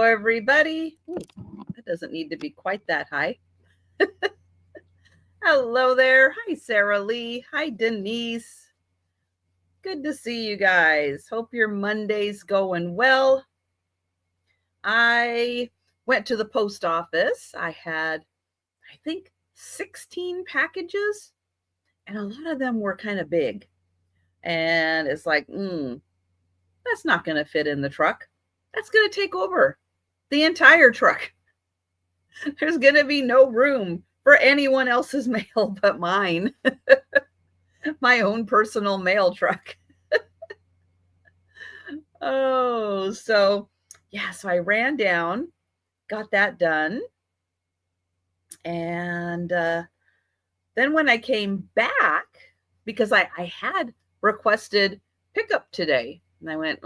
everybody. Ooh, that doesn't need to be quite that high. Hello there. Hi, Sarah Lee. Hi, Denise. Good to see you guys. Hope your Monday's going well. I went to the post office. I had, I think, 16 packages, and a lot of them were kind of big. And it's like, that's not going to fit in the truck. That's going to take over the entire truck. There's going to be no room for anyone else's mail but mine. My own personal mail truck. So I ran down, got that done. And then when I came back, because I had requested pickup today, and I went,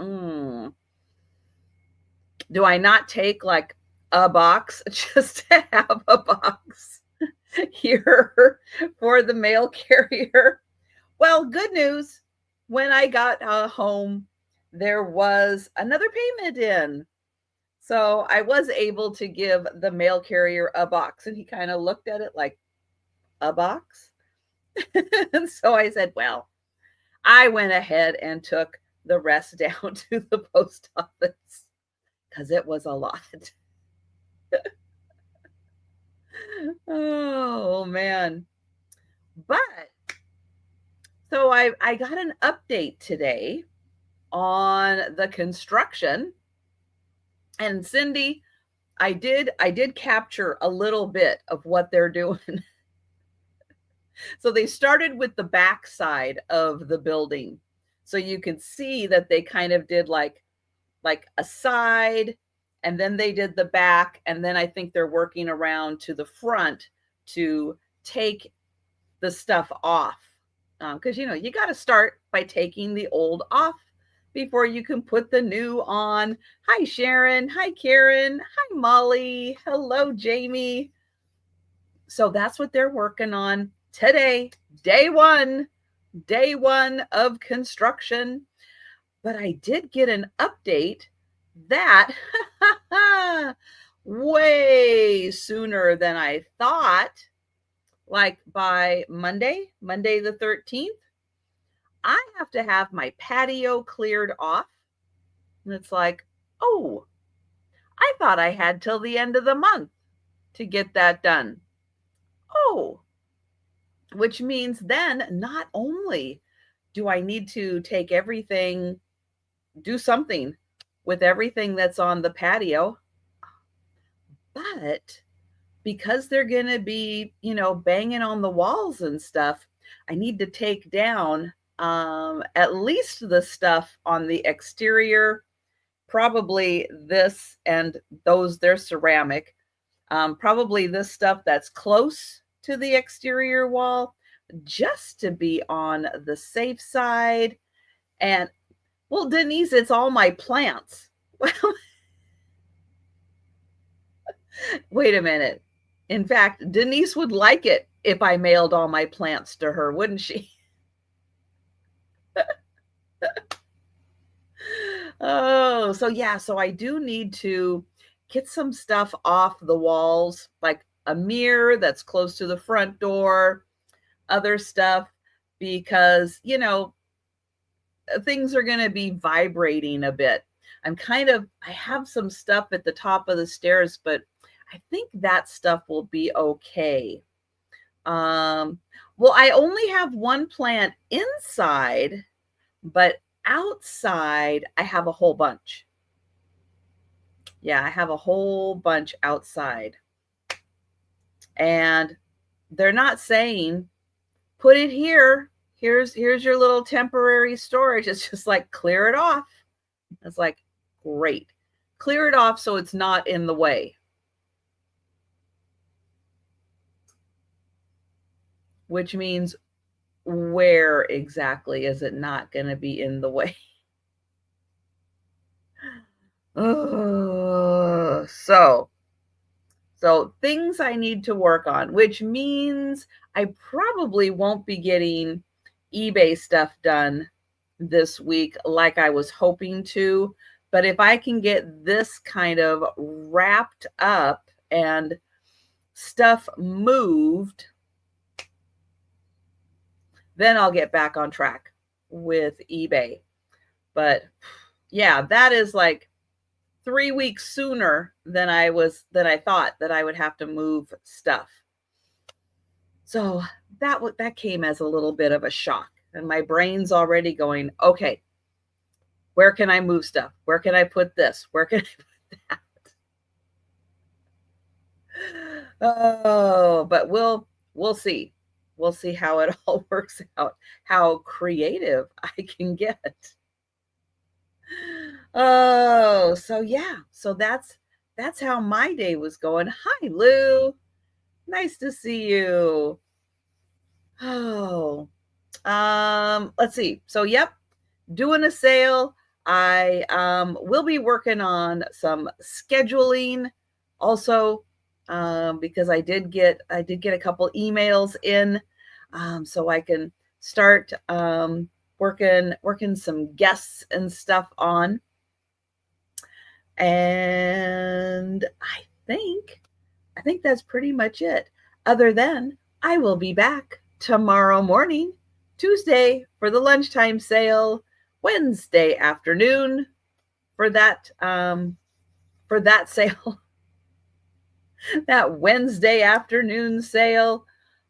do I not take like a box just to have a box here for the mail carrier? Well, good news. When I got home, there was another payment in. So I was able to give the mail carrier a box, and he kind of looked at it like, a box? And so I said, well, I went ahead and took the rest down to the post office because it was a lot. Oh, man. But so I got an update today on the construction. And Cindy, I did capture a little bit of what they're doing. So they started with the back side of the building. So you can see that they kind of did like a side, and then they did the back, and then I think they're working around to the front to take the stuff off. Because, you got to start by taking the old off before you can put the new on. Hi, Sharon. Hi, Karen. Hi, Molly. Hello, Jamie. So that's what they're working on today, day one of construction. But I did get an update that way sooner than I thought, like by Monday the 13th, I have to have my patio cleared off. And it's like, oh, I thought I had till the end of the month to get that done. Oh, which means then not only do I need to take everything, do something with everything that's on the patio, but because they're going to be, banging on the walls and stuff, I need to take down at least the stuff on the exterior, probably this and those, they're ceramic, probably this stuff that's close to the exterior wall, just to be on the safe side. And well, Denise, it's all my plants. Well, wait a minute. In fact, Denise would like it if I mailed all my plants to her, wouldn't she? Oh, so I do need to get some stuff off the walls, like a mirror that's close to the front door, other stuff, because, things are going to be vibrating a bit. I have some stuff at the top of the stairs, but I think that stuff will be okay. Well, I only have one plant inside, but outside I have a whole bunch. Yeah, I have a whole bunch outside. And they're not saying, put it here. Here's your little temporary storage. It's just like, clear it off. It's like, great. Clear it off so it's not in the way. Which means, where exactly is it not going to be in the way? So things I need to work on, which means I probably won't be getting eBay stuff done this week like I was hoping to, But if I can get this kind of wrapped up and stuff moved, then I'll get back on track with eBay. But yeah, that is like 3 weeks sooner than I thought that I would have to move stuff. So that came as a little bit of a shock, and my brain's already going, okay, where can I move stuff? Where can I put this? Where can I put that? Oh, but we'll see. We'll see how it all works out, how creative I can get. Oh, so yeah. So that's how my day was going. Hi, Lou. Nice to see you. Oh, let's see. So, yep, doing a sale. I will be working on some scheduling also, because I did get a couple emails in, so I can start working some guests and stuff on. And I think that's pretty much it. Other than I will be back tomorrow morning, Tuesday for the lunchtime sale, Wednesday afternoon for that sale, that Wednesday afternoon sale.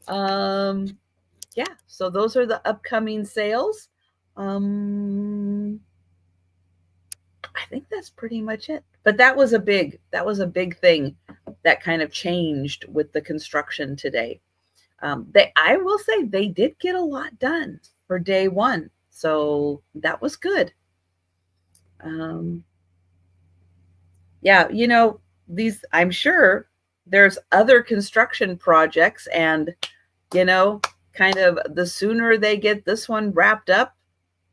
Yeah, so those are the upcoming sales. I think that's pretty much it. But that was a big thing that kind of changed with the construction today. I will say they did get a lot done for day one, so that was good. Yeah, I'm sure there's other construction projects, and kind of the sooner they get this one wrapped up,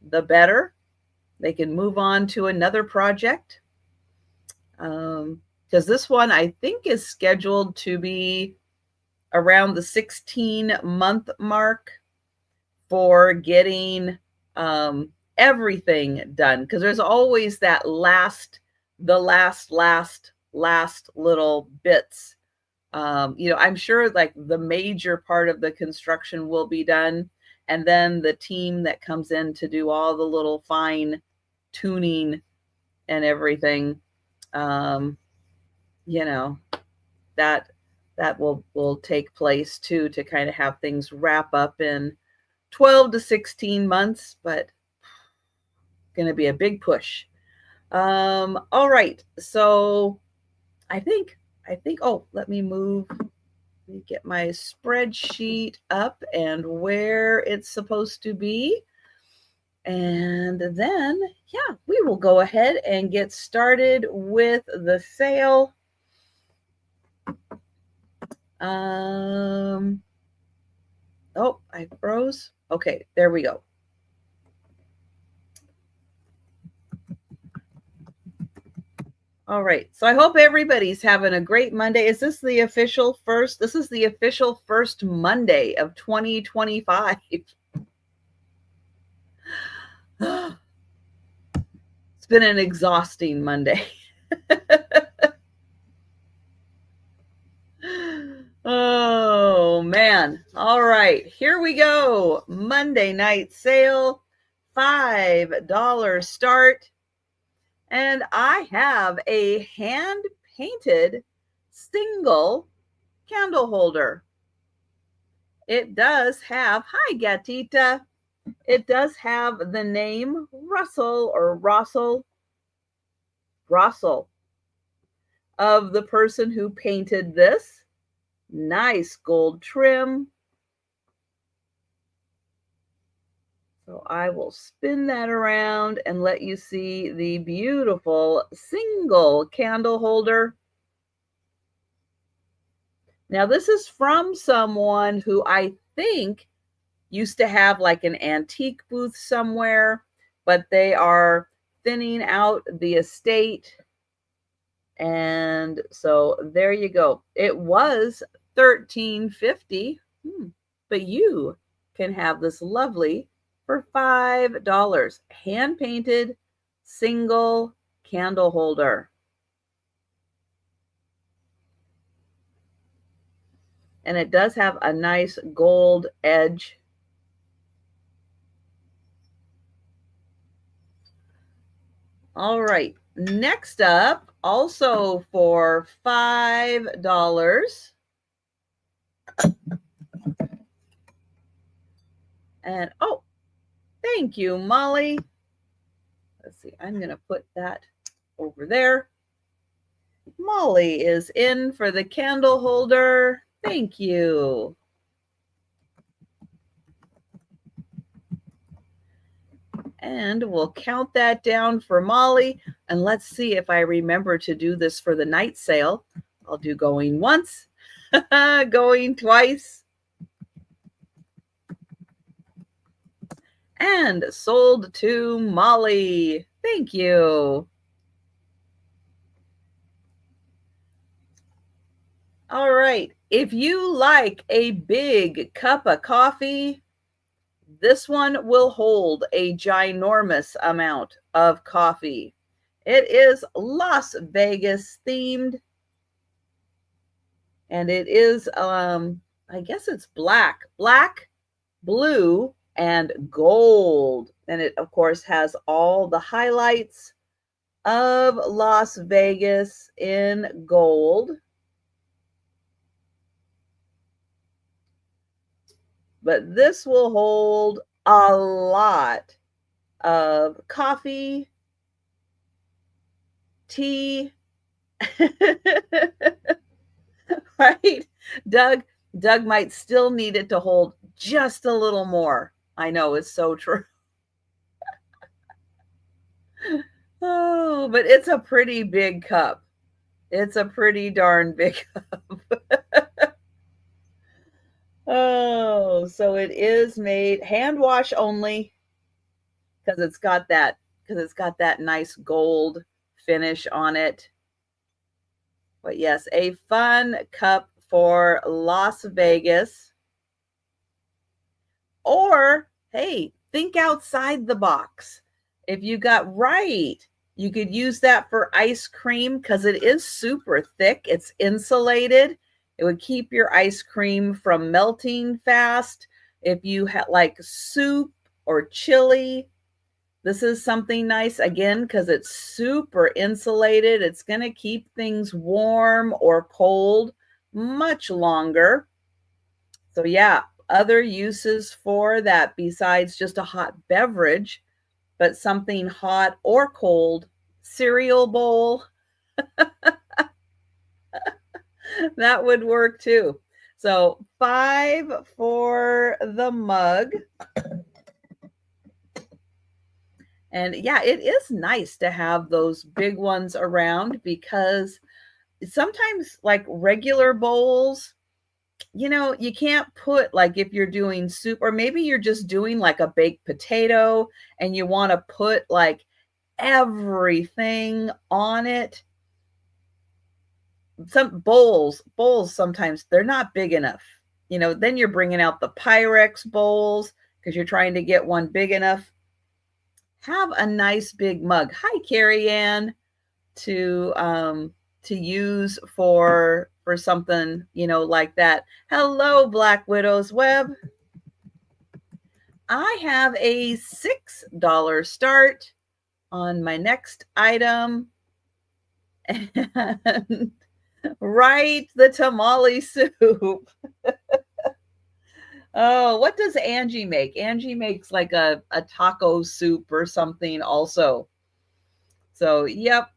the better. They can move on to another project. Because this one I think is scheduled to be around the 16-month mark for getting everything done. Because there's always that last little bits. I'm sure like the major part of the construction will be done, and then the team that comes in to do all the little fine tuning and everything, that will take place too, to kind of have things wrap up in 12 to 16 months, but going to be a big push. All right, so I think, oh, let me get my spreadsheet up and where it's supposed to be. And then, yeah, we will go ahead and get started with the sale. Oh, I froze. Okay, there we go. All right, so I hope everybody's having a great Monday. Is this the official first? This is the official first Monday of 2025. It's been an exhausting Monday. Oh, man. All right, here we go. Monday night sale, $5 start. And I have a hand-painted single candle holder. It does have, hi, Gatita. It does have the name Russell of the person who painted this. Nice gold trim. So I will spin that around and let you see the beautiful single candle holder. Now this is from someone who I think used to have like an antique booth somewhere, but they are thinning out the estate. And so there you go. It was $13.50, but you can have this lovely for $5 hand-painted single candle holder. And it does have a nice gold edge. All right, next up, also for $5. And oh, thank you, Molly. Let's see, I'm going to put that over there. Molly is in for the candle holder. Thank you. And we'll count that down for Molly. And let's see if I remember to do this for the night sale. I'll do going once, going twice. And sold to Molly. Thank you. All right. If you like a big cup of coffee, this one will hold a ginormous amount of coffee. It is Las Vegas themed. And it is, I guess it's black, blue, and gold. And it, of course, has all the highlights of Las Vegas in gold. But this will hold a lot of coffee, tea, right? Doug might still need it to hold just a little more. I know, it's so true. Oh, but it's a pretty big cup. It's a pretty darn big cup. Oh, so it is made hand wash only because it's got that nice gold finish on it. But yes, a fun cup for Las Vegas. Or, hey, think outside the box. If you got right, you could use that for ice cream because it is super thick. It's insulated. It would keep your ice cream from melting fast. If you had like soup or chili, this is something nice again because it's super insulated. It's going to keep things warm or cold much longer. So yeah, other uses for that besides just a hot beverage, but something hot or cold, cereal bowl, that would work too. So $5 for the mug. And yeah, it is nice to have those big ones around because sometimes like regular bowls, you know, you can't put like if you're doing soup or maybe you're just doing like a baked potato and you want to put like everything on it. Some bowls sometimes they're not big enough. You know, then you're bringing out the Pyrex bowls because you're trying to get one big enough. Have a nice big mug. Hi, Carrie Ann, to use for something, you know, like that. Hello, Black Widow's Web. I have a $6 start on my next item. And right, the tamale soup. Oh, what does Angie make? Angie makes like a taco soup or something also. So, yep.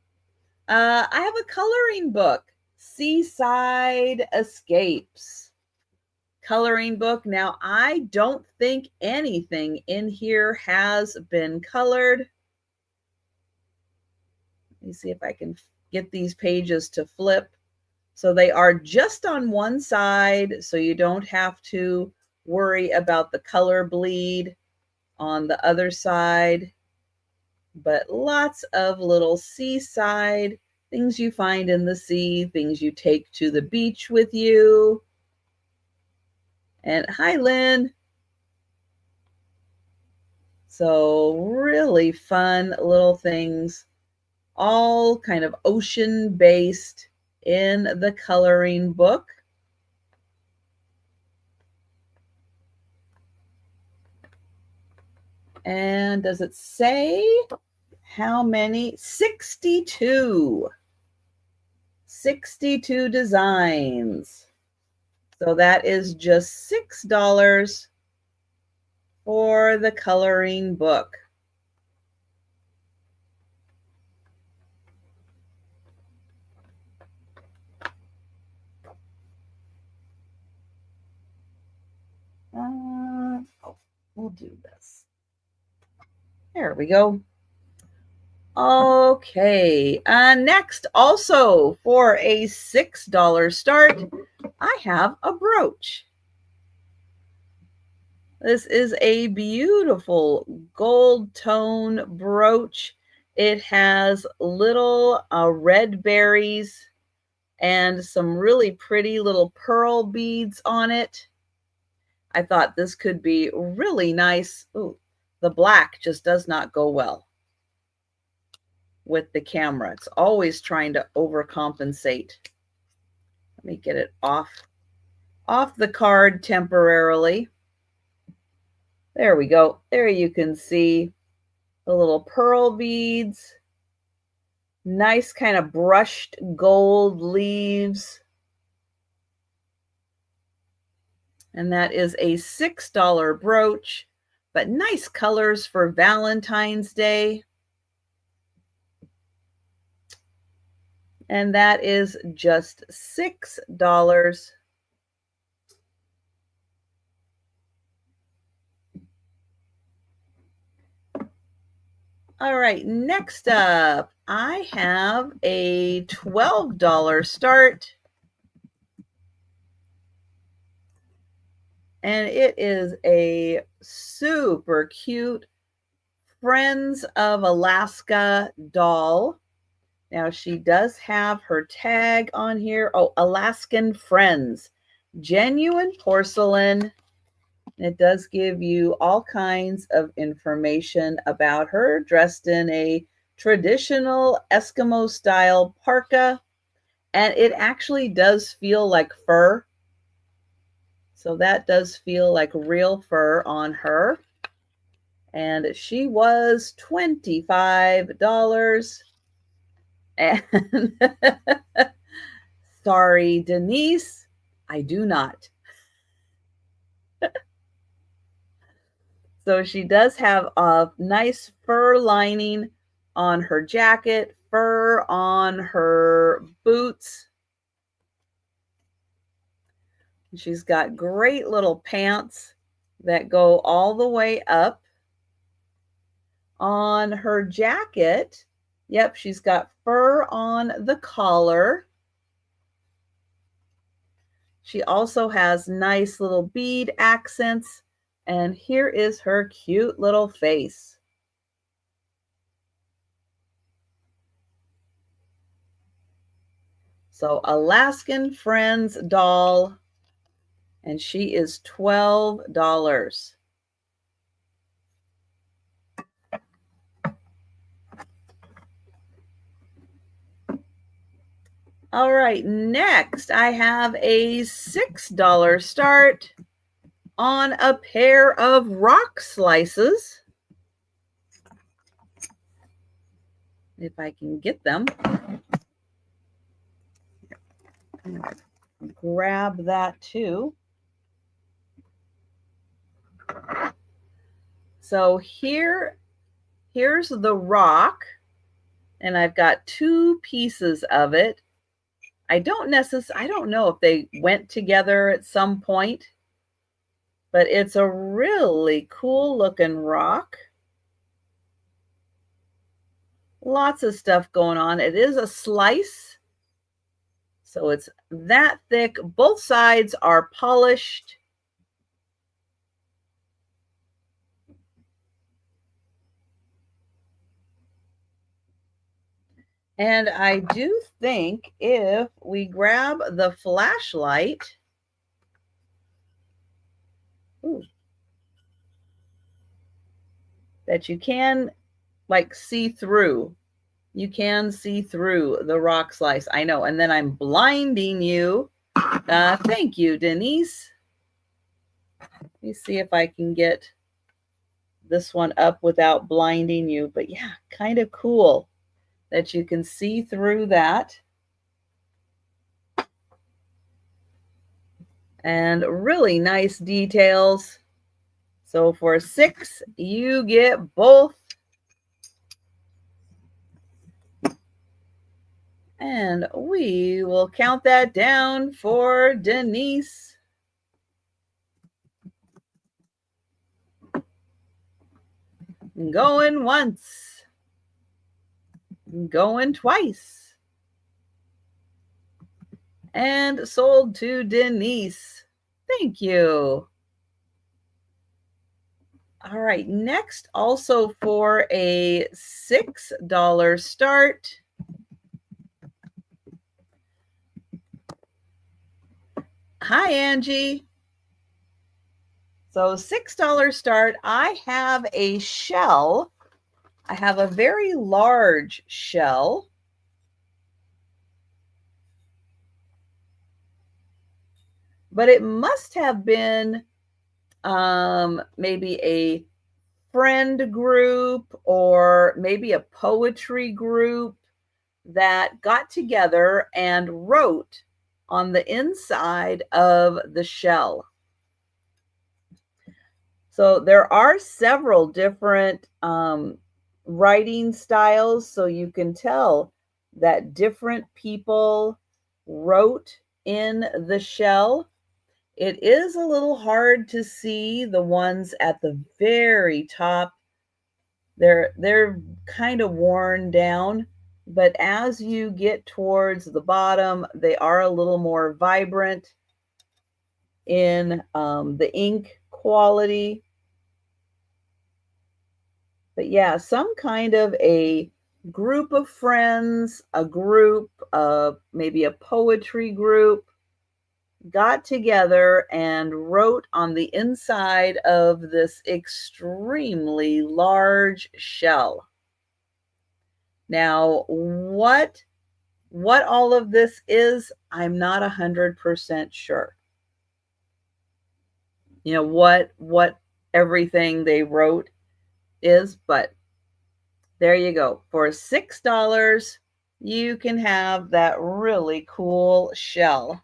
I have a coloring book, Seaside Escapes. Coloring book. Now, I don't think anything in here has been colored. Let me see if I can get these pages to flip. So they are just on one side, so you don't have to worry about the color bleed on the other side. But lots of little seaside things you find in the sea, things you take to the beach with you. And hi, Lynn. So really fun little things all kind of ocean based in the coloring book. And does it say how many? 62. 62 designs. So that is just $6 for the coloring book. We'll do this. There we go. Okay, next, also for a $6 start, I have a brooch. This is a beautiful gold tone brooch. It has little red berries and some really pretty little pearl beads on it. I thought this could be really nice. Ooh, the black just does not go well with the camera. It's always trying to overcompensate. Let me get it off the card temporarily. There we go. There you can see the little pearl beads. Nice kind of brushed gold leaves. And that is a $6 brooch, but nice colors for Valentine's Day. And that is just $6. All right, next up, I have a $12 start. And it is a super cute Friends of Alaska doll. Now she does have her tag on here. Oh, Alaskan Friends, genuine porcelain. It does give you all kinds of information about her, dressed in a traditional Eskimo style parka. And it actually does feel like fur. So that does feel like real fur on her. And she was $25. And sorry, Denise, I do not. So she does have a nice fur lining on her jacket, fur on her boots. She's got great little pants that go all the way up. On her jacket, yep, she's got fur on the collar. She also has nice little bead accents. And here is her cute little face. So Alaskan Friends doll, and she is $12. All right, next I have a $6 start on a pair of rock slices. If I can get them. Grab that too. So here's the rock, and I've got two pieces of it. I don't know if they went together at some point, but it's a really cool looking rock. Lots of stuff going on. It is a slice, so it's that thick. Both sides are polished. And I do think if we grab the flashlight, that you can like see through. You can see through the rock slice. I know. And then I'm blinding you. Thank you, Denise. Let me see if I can get this one up without blinding you. But yeah, kind of cool that you can see through that. And really nice details. So for $6, you get both. And we will count that down for Denise. Going once. Going twice. And sold to Denise. Thank you. All right, next, also for a $6 start. Hi, Angie. So $6 start. I have a shell. I have a very large shell. But it must have been maybe a friend group or maybe a poetry group that got together and wrote on the inside of the shell. So there are several different writing styles, so you can tell that different people wrote in the shell. It is a little hard to see the ones at the very top. They're kind of worn down, but as you get towards the bottom, they are a little more vibrant in the ink quality. But yeah, some kind of a group of friends, a group of maybe a poetry group got together and wrote on the inside of this extremely large shell. Now, what all of this is, I'm not 100% sure. You know, what everything they wrote is, but there you go. For $6, you can have that really cool shell.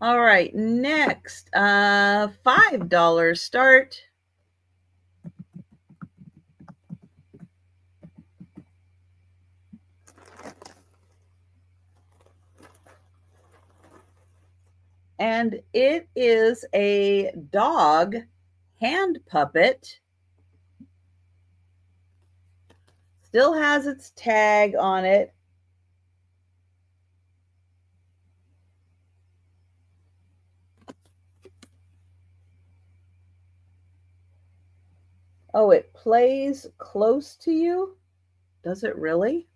All right, next, $5 start. And it is a dog hand puppet. Still has its tag on it. Oh, it plays close to you? Does it really?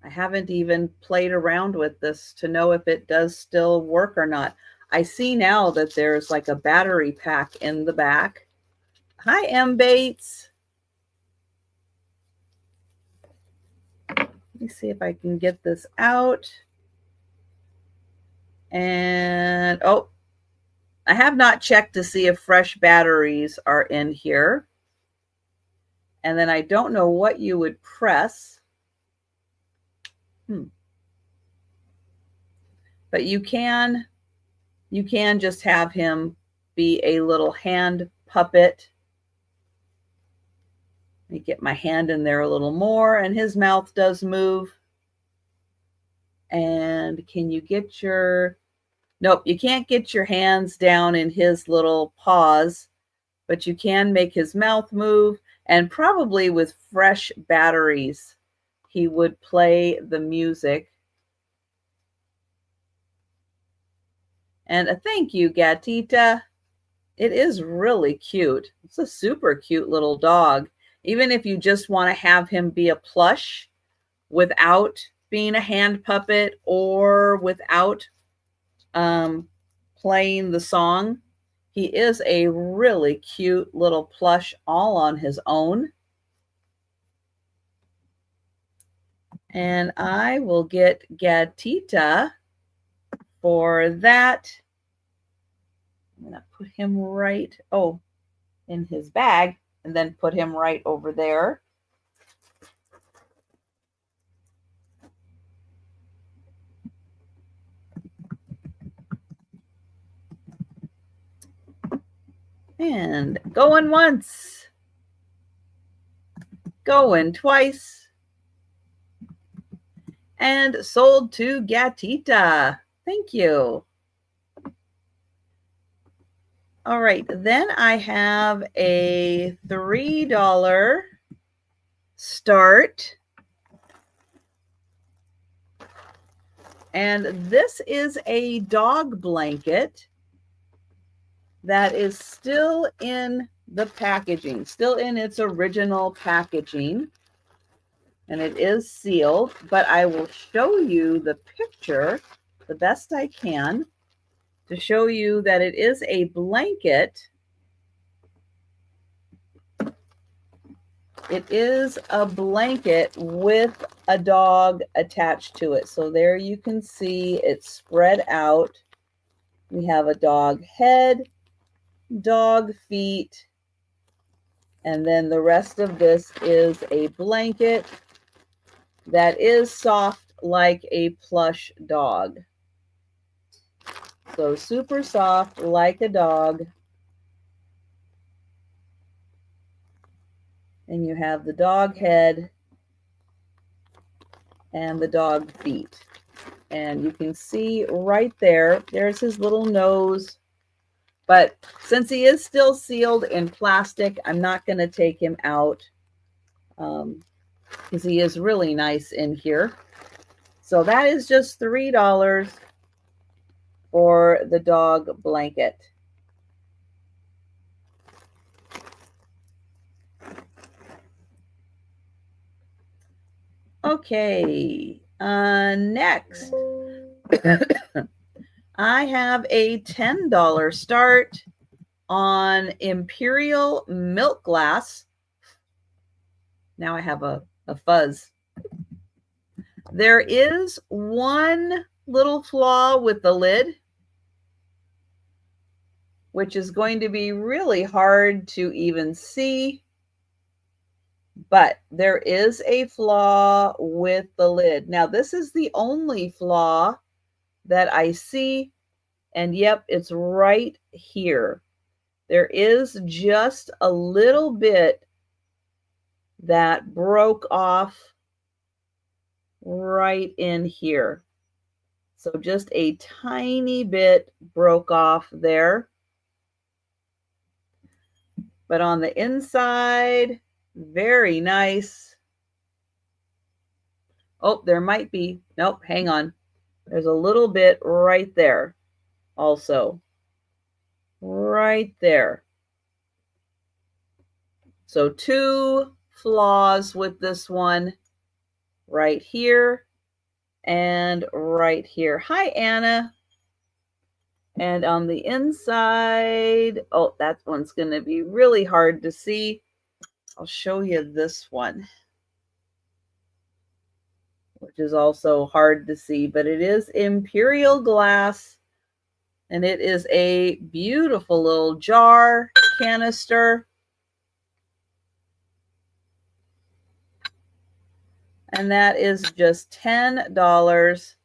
I haven't even played around with this to know if it does still work or not. I see now that there's like a battery pack in the back. Hi, M. Bates. Let me see if I can get this out. And, oh, I have not checked to see if fresh batteries are in here. And then I don't know what you would press. But you can just have him be a little hand puppet. Let me get my hand in there a little more, and his mouth does move. And can you get your, nope, you can't get your hands down in his little paws, but you can make his mouth move, and probably with fresh batteries, he would play the music. And a thank you, Gatita. It is really cute. It's a super cute little dog. Even if you just want to have him be a plush without being a hand puppet or without playing the song, he is a really cute little plush all on his own. And I will get Gatita for that. I'm going to put him right, in his bag, and then put him right over there. And going once, going twice, and sold to Gatita. Thank you. All right, then I have a $3 start. And this is a dog blanket that is still in the packaging, still in its original packaging. And it is sealed, but I will show you the picture the best I can to show you that it is a blanket. It is a blanket with a dog attached to it. So there you can see it's spread out. We have a dog head, dog feet, and then the rest of this is a blanket that is soft like a plush dog. So super soft like a dog. And you have the dog head and the dog feet. And you can see right there, there's his little nose. But since he is still sealed in plastic, I'm not going to take him out because he is really nice in here. So that is just $3 for the dog blanket. Okay, next, I have a $10 start on Imperial Milk Glass. Now I have a fuzz. There is one little flaw with the lid, which is going to be really hard to even see. But there is a flaw with the lid. Now, this is the only flaw that I see. And yep, it's right here. There is just a little bit that broke off right in here. So just a tiny bit broke off there. But on the inside, very nice. Oh, there might be, nope, hang on. There's a little bit right there also. Right there. So two flaws with this one, right here and right here. Hi, Anna. And on the inside, oh, that one's going to be really hard to see. I'll show you this one, which is also hard to see, but it is Imperial glass, and it is a beautiful little jar canister. And that is just $10.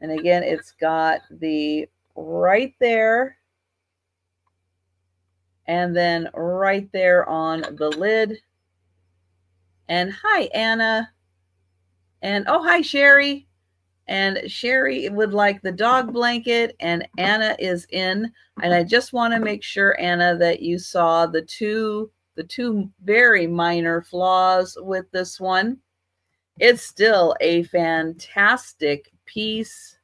And again, it's got the right there and then right there on the lid. And hi, Anna. And oh, hi, Sherry. And Sherry would like the dog blanket, and Anna is in. And I just want to make sure, Anna, that you saw the two very minor flaws with this one. It's still a fantastic piece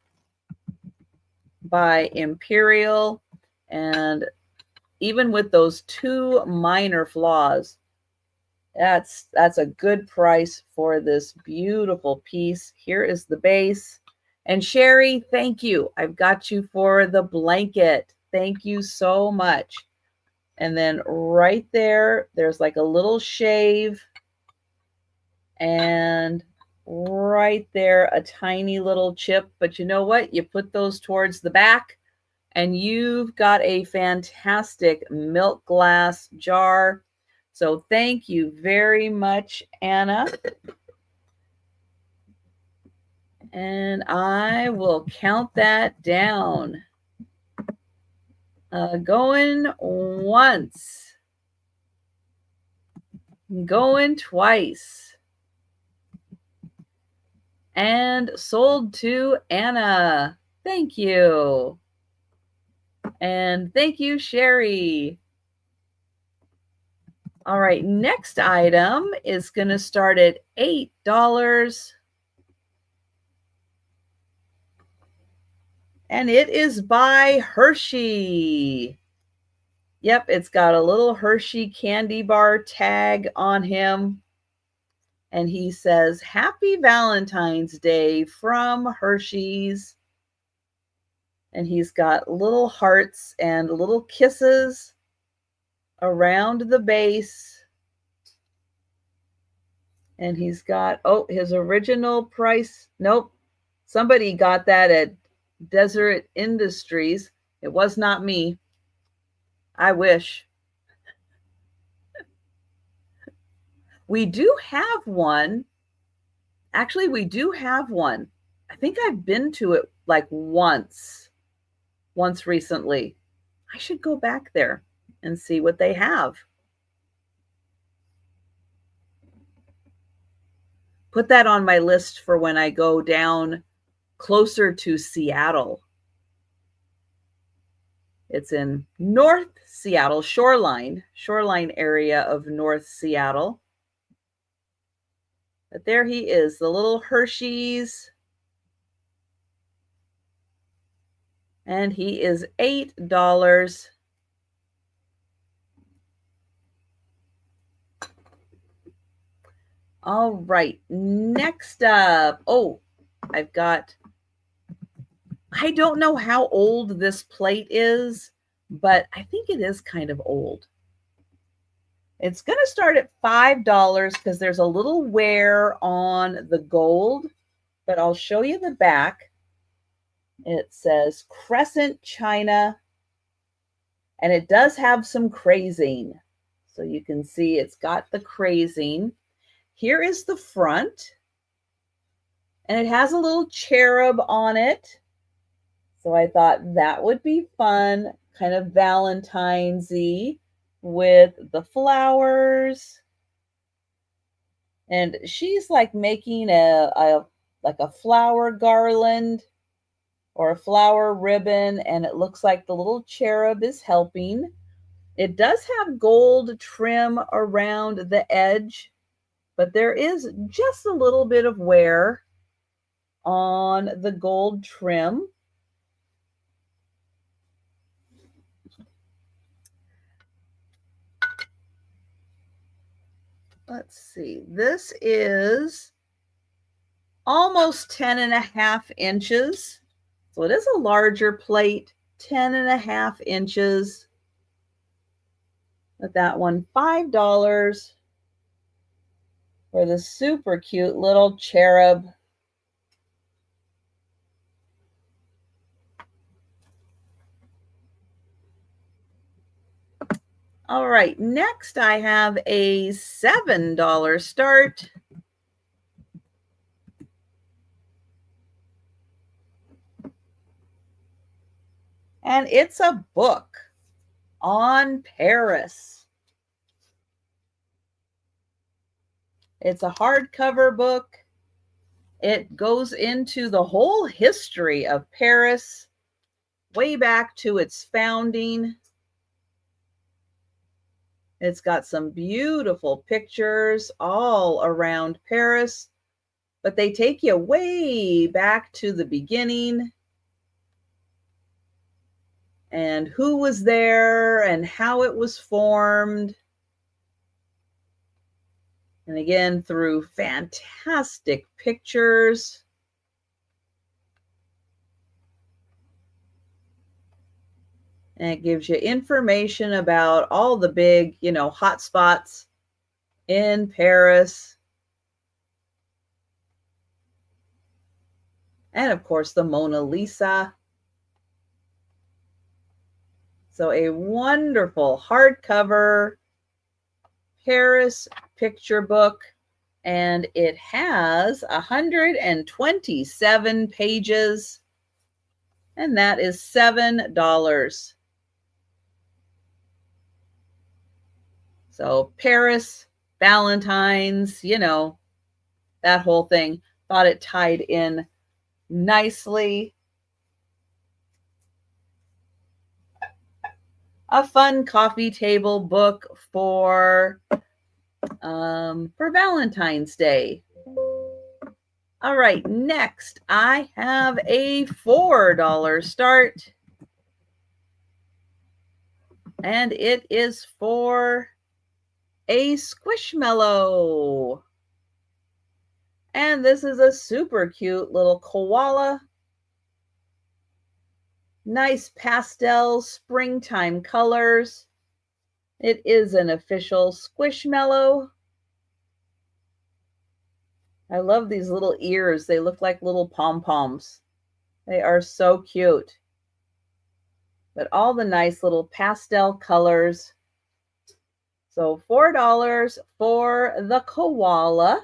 by Imperial. And even with those two minor flaws, That's a good price for this beautiful piece. Here is the base. And Sherry, thank you. I've got you for the blanket. Thank you so much. And then right there, there's like a little shave. And right there, a tiny little chip. But you know what? You put those towards the back and you've got a fantastic milk glass jar. So thank you very much, Anna. And I will count that down. Going once. Going twice. And sold to Anna. Thank you. And thank you, Sherry. All right, next item is going to start at $8. And it is by Hershey. Yep, it's got a little Hershey candy bar tag on him. And he says, Happy Valentine's Day from Hershey's. And he's got little hearts and little kisses around the base. And he's got, oh, his original price. Nope. Somebody got that at Desert Industries. It was not me. I wish. We do have one. Actually, we do have one. I think I've been to it like once recently. I should go back there and see what they have. Put that on my list for when I go down closer to Seattle. It's in North Seattle, shoreline area of North Seattle. But there he is, the little Hershey's. And he is $8. All right, next up. Oh, I don't know how old this plate is, but I think it is kind of old. It's going to start at $5 because there's a little wear on the gold, but I'll show you the back. It says Crescent China, and it does have some crazing. So you can see it's got the crazing. Here is the front, and it has a little cherub on it. So I thought that would be fun, kind of Valentine's-y with the flowers. And she's like making a flower garland or a flower ribbon, and it looks like the little cherub is helping. It does have gold trim around the edge, but there is just a little bit of wear on the gold trim. Let's see, this is almost 10.5 inches. So it is a larger plate, 10.5 inches. With that one, $5 for the super cute little cherub. All right, next I have a $7 start. And it's a book on Paris. It's a hardcover book. It goes into the whole history of Paris, way back to its founding. It's got some beautiful pictures all around Paris, but they take you way back to the beginning and who was there and how it was formed. And again, through fantastic pictures. And it gives you information about all the big, hot spots in Paris. And of course, the Mona Lisa. So a wonderful hardcover Paris picture book. And it has 127 pages. And that is $7. So Paris, Valentine's, that whole thing. Thought it tied in nicely. A fun coffee table book for Valentine's Day. All right, next I have a $4 start. And it is for a Squishmallow. And this is a super cute little koala. Nice pastel springtime colors. It is an official Squishmallow. I love these little ears. They look like little pom-poms. They are so cute. But all the nice little pastel colors. So $4 for the koala.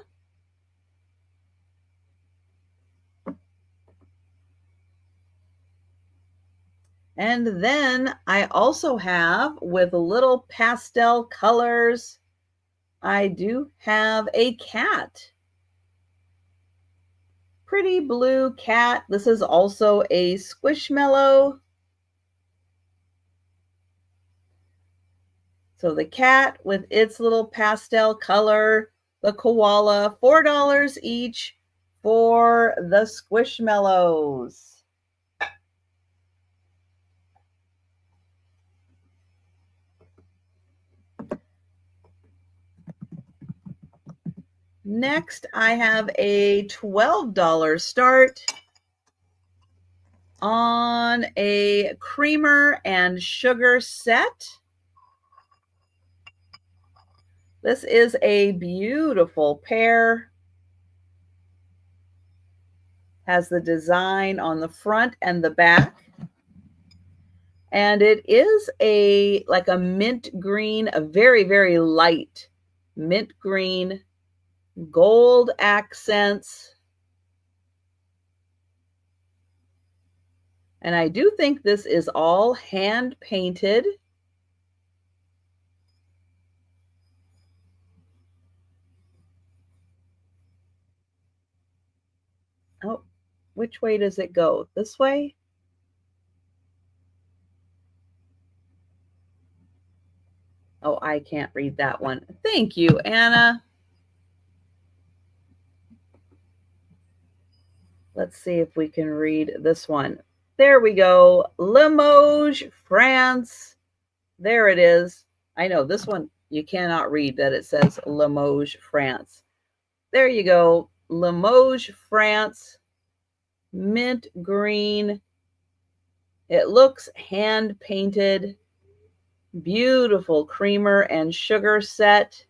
And then I also have, with little pastel colors, I do have a cat. Pretty blue cat. This is also a Squishmallow. So the cat with its little pastel color, the koala, $4 each for the Squishmallows. Next, I have a $12 start on a creamer and sugar set. This is a beautiful pear. Has the design on the front and the back. And it is like a mint green, a very, very light mint green, gold accents. And I do think this is all hand painted. Oh, which way does it go? This way? Oh, I can't read that one. Thank you, Anna. Let's see if we can read this one. There we go. Limoges, France. There it is. I know this one, you cannot read that it says Limoges, France. There you go. Limoges, France. Mint green. It looks hand painted. Beautiful creamer and sugar set.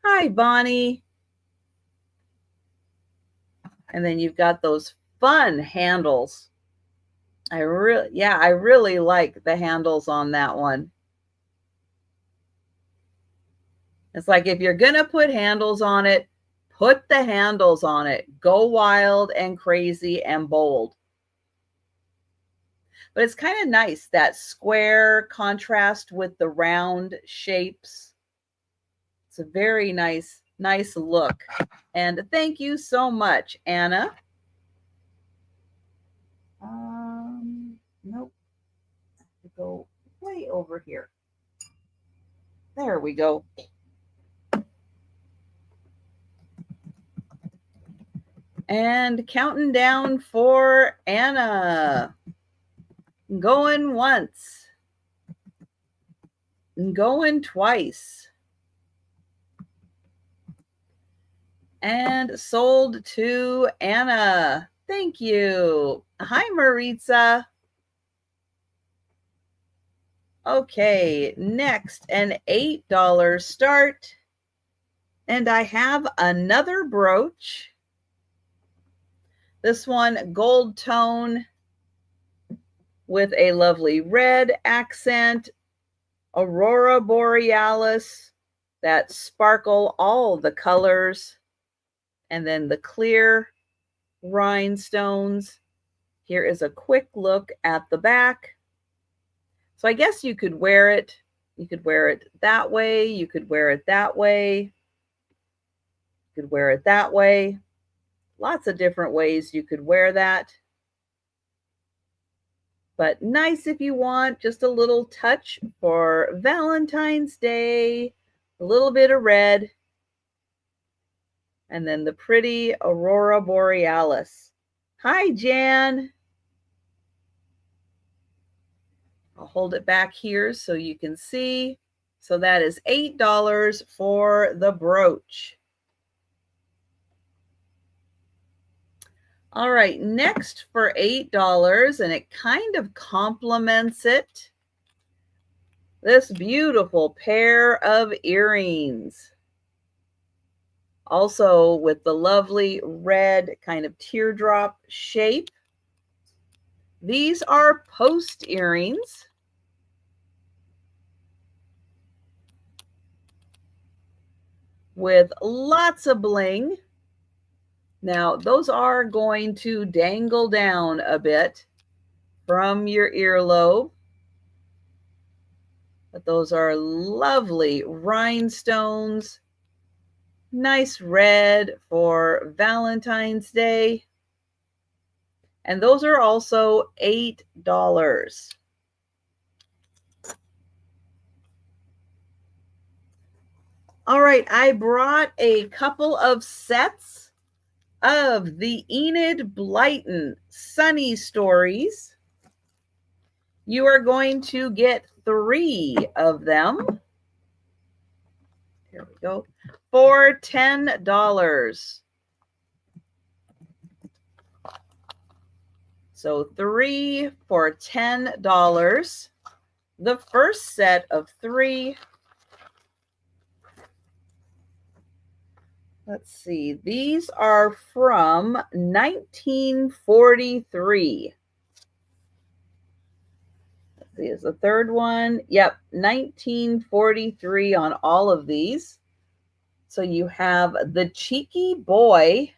Hi, Bonnie. And then you've got those fun handles. I really like the handles on that one. It's like if you're going to put handles on it, put the handles on it. Go wild and crazy and bold. But it's kind of nice, that square contrast with the round shapes. It's a very nice look. And thank you so much, Anna. Nope. I have to go way over here. There we go. And counting down for Anna. Going once. Going twice. And sold to Anna. Thank you. Hi, Maritza. Okay, next, an $8 start. And I have another brooch. This one, gold tone with a lovely red accent, aurora borealis that sparkle all the colors, and then the clear rhinestones. Here is a quick look at the back. So I guess you could wear it. You could wear it that way. You could wear it that way. You could wear it that way. Lots of different ways you could wear that. But nice if you want just a little touch for Valentine's Day. A little bit of red. And then the pretty aurora borealis. Hi, Jan. I'll hold it back here so you can see. So that is $8 for the brooch. All right, next for $8, and it kind of complements it, this beautiful pair of earrings. Also with the lovely red kind of teardrop shape. These are post earrings. With lots of bling. Now, those are going to dangle down a bit from your earlobe. But those are lovely rhinestones. Nice red for Valentine's Day. And those are also $8. All right, I brought a couple of sets of the Enid Blyton Sunny Stories. You are going to get 3 of them. Here we go. For $10. So 3 for $10. The first set of 3. Let's see. These are from 1943. Let's see, is the third one? Yep, 1943 on all of these. So you have the cheeky boy.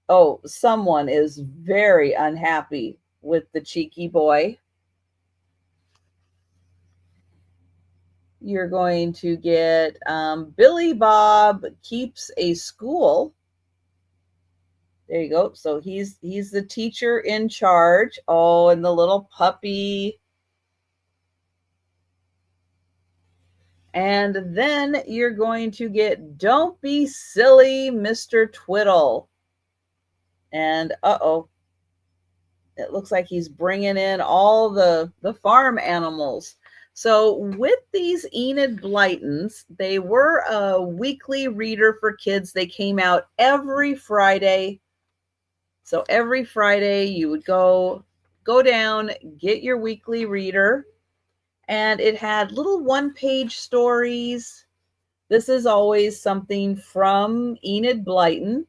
Oh, someone is very unhappy with the cheeky boy. You're going to get Billy Bob Keeps a School. There you go. So he's the teacher in charge. Oh, and the little puppy. And then you're going to get Don't Be Silly, Mr. Twiddle. And uh-oh, it looks like he's bringing in all the farm animals. So with these Enid Blytons, they were a weekly reader for kids. They came out every Friday. So every Friday you would go down, get your weekly reader, and it had little one-page stories. This is always something from Enid Blyton.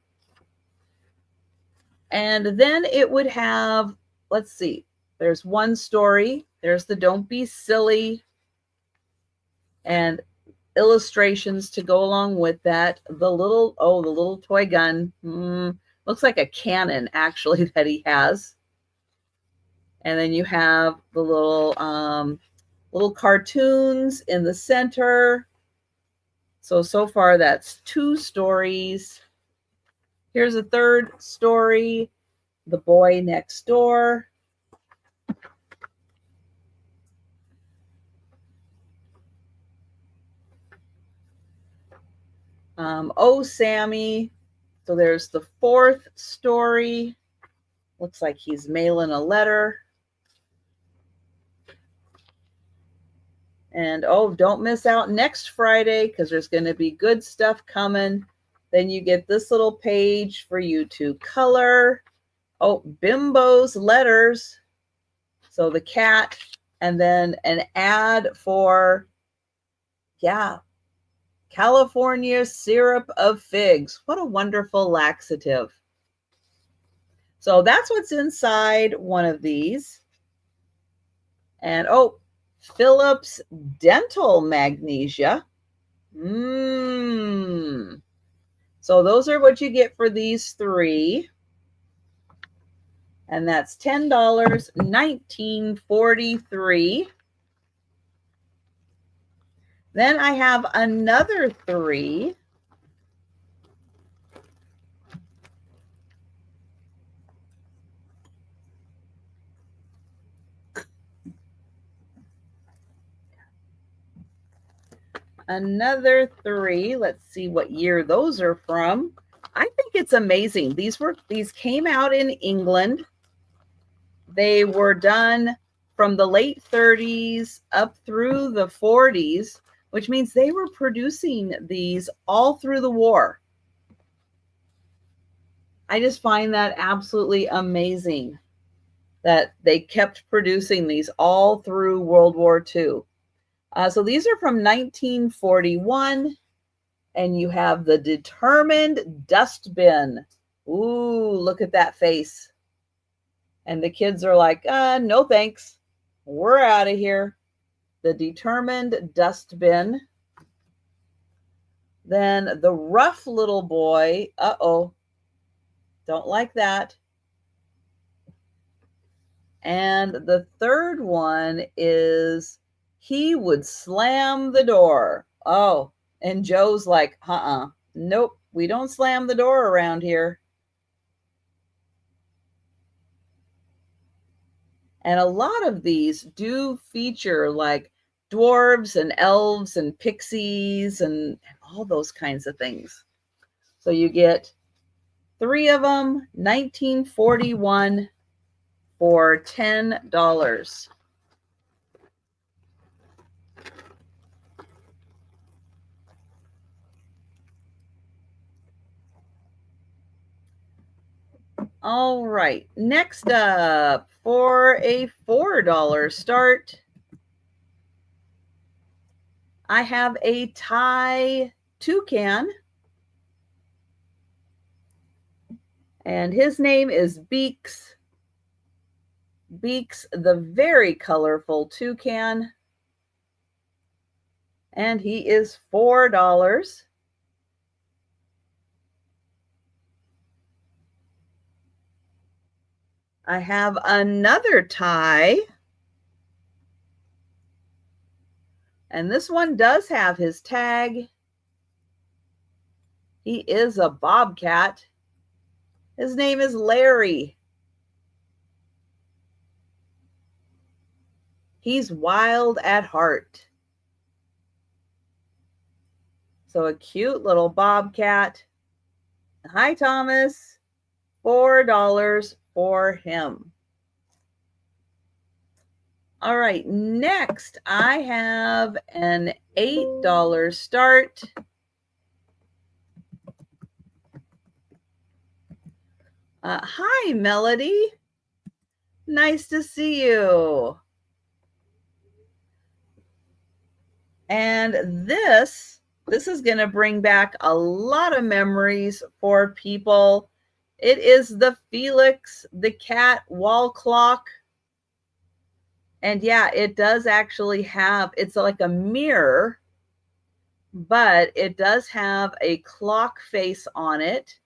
And then it would have, let's see, there's one story. There's the Don't Be Silly and illustrations to go along with that. The little toy gun. Looks like a cannon, actually, that he has. And then you have the little cartoons in the center. So far that's 2 stories. Here's a third story, The Boy Next Door. Oh, Sammy. So there's the 4th story. Looks like he's mailing a letter. And oh, don't miss out next Friday because there's going to be good stuff coming. Then you get this little page for you to color. Oh, Bimbo's letters. So the cat, and then an ad for, yeah, California syrup of figs. What a wonderful laxative. So that's what's inside one of these. And oh, Philips dental magnesia. So those are what you get for these three. And that's $10, $19.43. Then I have another three. Another three. Let's see what year those are from. I think it's amazing. These came out in England. They were done from the late 30s up through the 40s, which means they were producing these all through the war. I just find that absolutely amazing that they kept producing these all through World War II. So these are from 1941, and you have the determined dustbin. Ooh, look at that face. And the kids are like, no thanks. We're out of here. The determined dustbin. Then the rough little boy. Uh-oh. Don't like that. And the third one is he would slam the door. Oh, and Joe's like, nope, we don't slam the door around here. And a lot of these do feature like dwarves and elves and pixies and all those kinds of things. So you get three of them, 1941 for $10. All right, next up for a $4 start, I have a Thai toucan, and his name is Beaks. Beaks, the very colorful toucan, and he is $4. I have another Thai, and this one does have his tag. He is a bobcat. His name is Larry. He's wild at heart. So a cute little bobcat. Hi, Thomas. $4 for him. All right, next I have an $8 start. Hi, Melody. Nice to see you. And this is going to bring back a lot of memories for people. It is the Felix the Cat wall clock. And yeah, it does actually have, it's like a mirror, but it does have a clock face on it.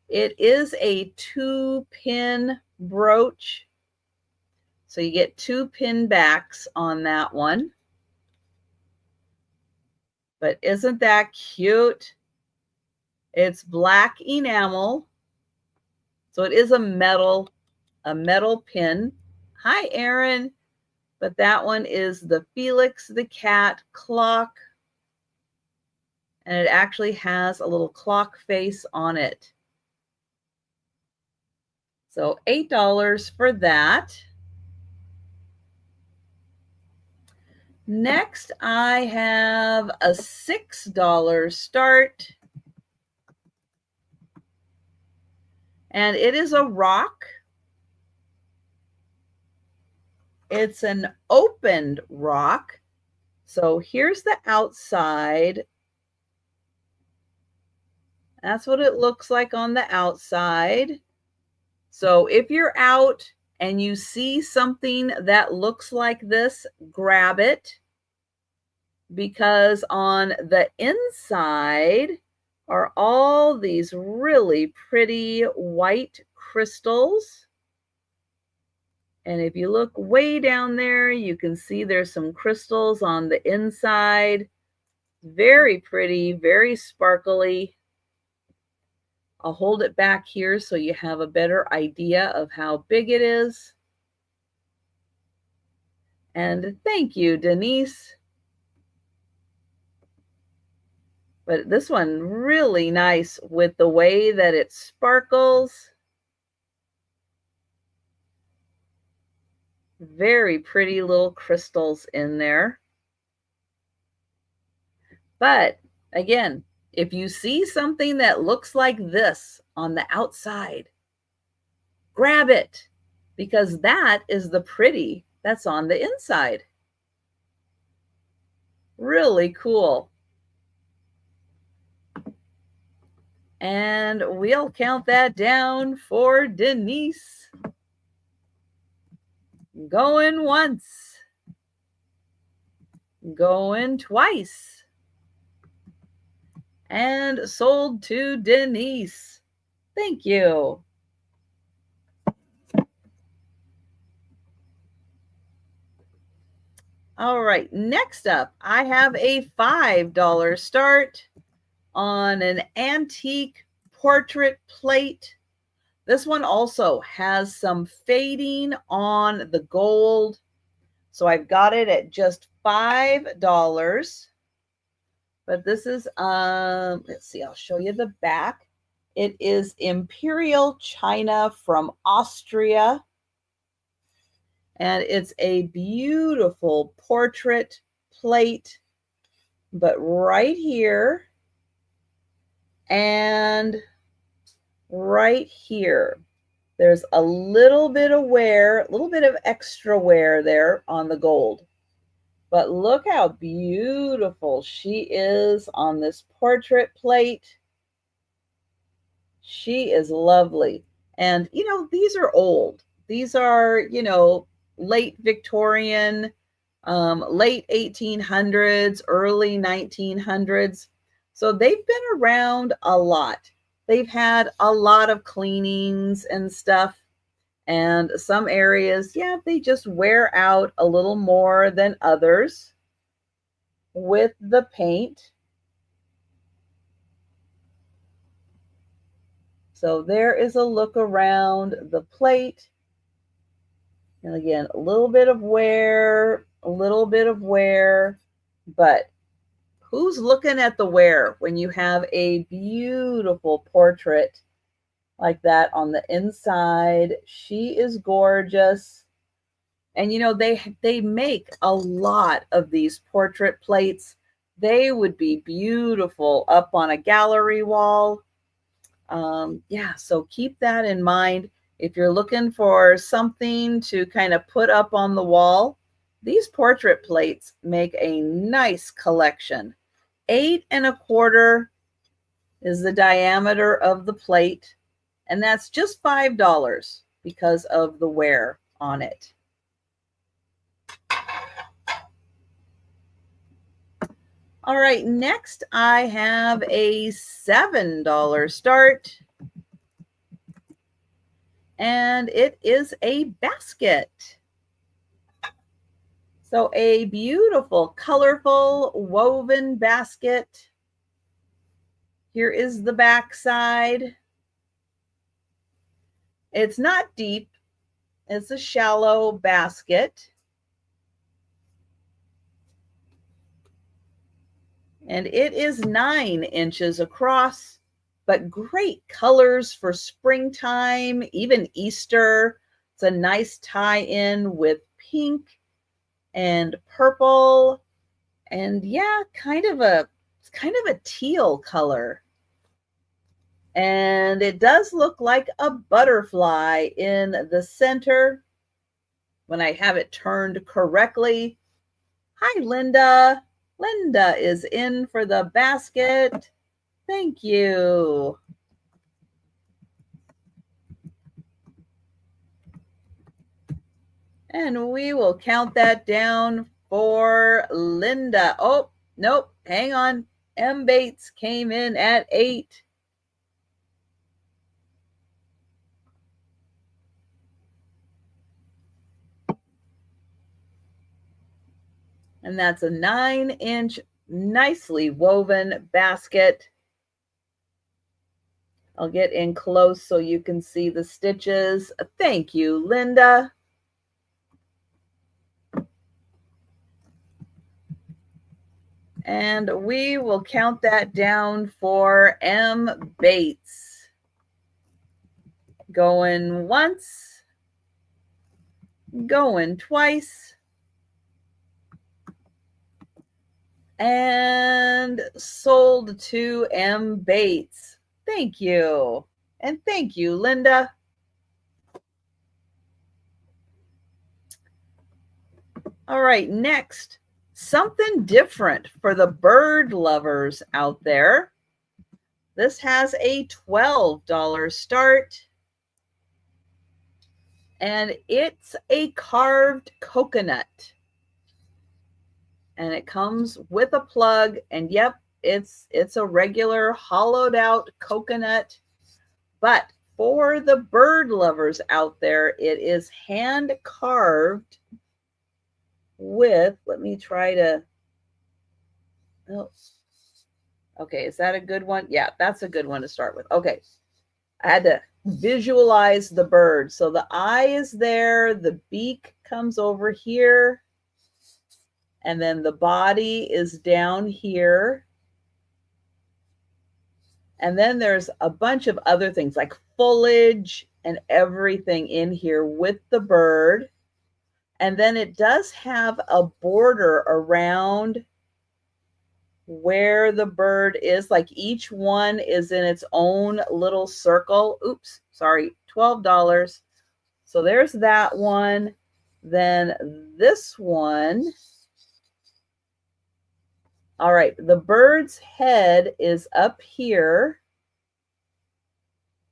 It is a 2-pin brooch. So you get 2 pin backs on that one. But isn't that cute? It's black enamel. So it is a metal pin. Hi, Aaron. But that one is the Felix the Cat clock. And it actually has a little clock face on it. So $8 for that. Next, I have a $6 start. And it is a rock. It's an opened rock. So here's the outside. That's what it looks like on the outside. So if you're out and you see something that looks like this, grab it, because on the inside are all these really pretty white crystals. And if you look way down there, you can see there's some crystals on the inside. Very pretty, very sparkly. I'll hold it back here so you have a better idea of how big it is. And thank you, Denise. But this one really nice with the way that it sparkles. Very pretty little crystals in there. But again, if you see something that looks like this on the outside, grab it, because that is the pretty that's on the inside. Really cool. And we'll count that down for Denise. Going once. Going twice. And sold to Denise. Thank you. All right, next up, I have a $5 start on an antique portrait plate. This one also has some fading on the gold. So I've got it at just $5. But this is, let's see, I'll show you the back. It is Imperial China from Austria. And it's a beautiful portrait plate. But right here and right here, there's a little bit of wear, a little bit of extra wear there on the gold. But look how beautiful she is on this portrait plate. She is lovely. And, you know, these are old. These are, you know, late Victorian, late 1800s, early 1900s. So they've been around a lot. They've had a lot of cleanings and stuff. And some areas, yeah, they just wear out a little more than others with the paint. So there is a look around the plate. And again, a little bit of wear, but who's looking at the wear when you have a beautiful portrait like that on the inside? She is gorgeous. And you know, they make a lot of these portrait plates. They would be beautiful up on a gallery wall. Yeah, so keep that in mind. If you're looking for something to kind of put up on the wall, these portrait plates make a nice collection. 8 1/4 is the diameter of the plate, and that's just $5 because of the wear on it. All right, next I have a $7 start, and it is a basket. So a beautiful, colorful, woven basket. Here is the back side. It's not deep. It's a shallow basket. And it is 9 inches across, but great colors for springtime, even Easter. It's a nice tie-in with pink and purple, and yeah, kind of a teal color. And it does look like a butterfly in the center when I have it turned correctly. Hi, Linda. Linda is in for the basket. Thank you. And we will count that down for Linda. Oh, nope. Hang on. M. Bates came in at 8. And that's a 9-inch, nicely woven basket. I'll get in close so you can see the stitches. Thank you, Linda. And we will count that down for M. Bates. Going once, going twice, and sold to M. Bates. Thank you. And thank you, Linda. All right, next, something different for the bird lovers out there. This has a $12 start. And it's a carved coconut. And it comes with a plug. And yep, it's a regular hollowed out coconut. But for the bird lovers out there, it is hand carved with, let me try to, oh, okay, is that a good one? Yeah, that's a good one to start with. Okay, I had to visualize the bird. So the eye is there, the beak comes over here, and then the body is down here. And then there's a bunch of other things like foliage and everything in here with the bird. And then it does have a border around where the bird is, like each one is in its own little circle. Oops, sorry, $12. So there's that one. Then this one. All right, the bird's head is up here.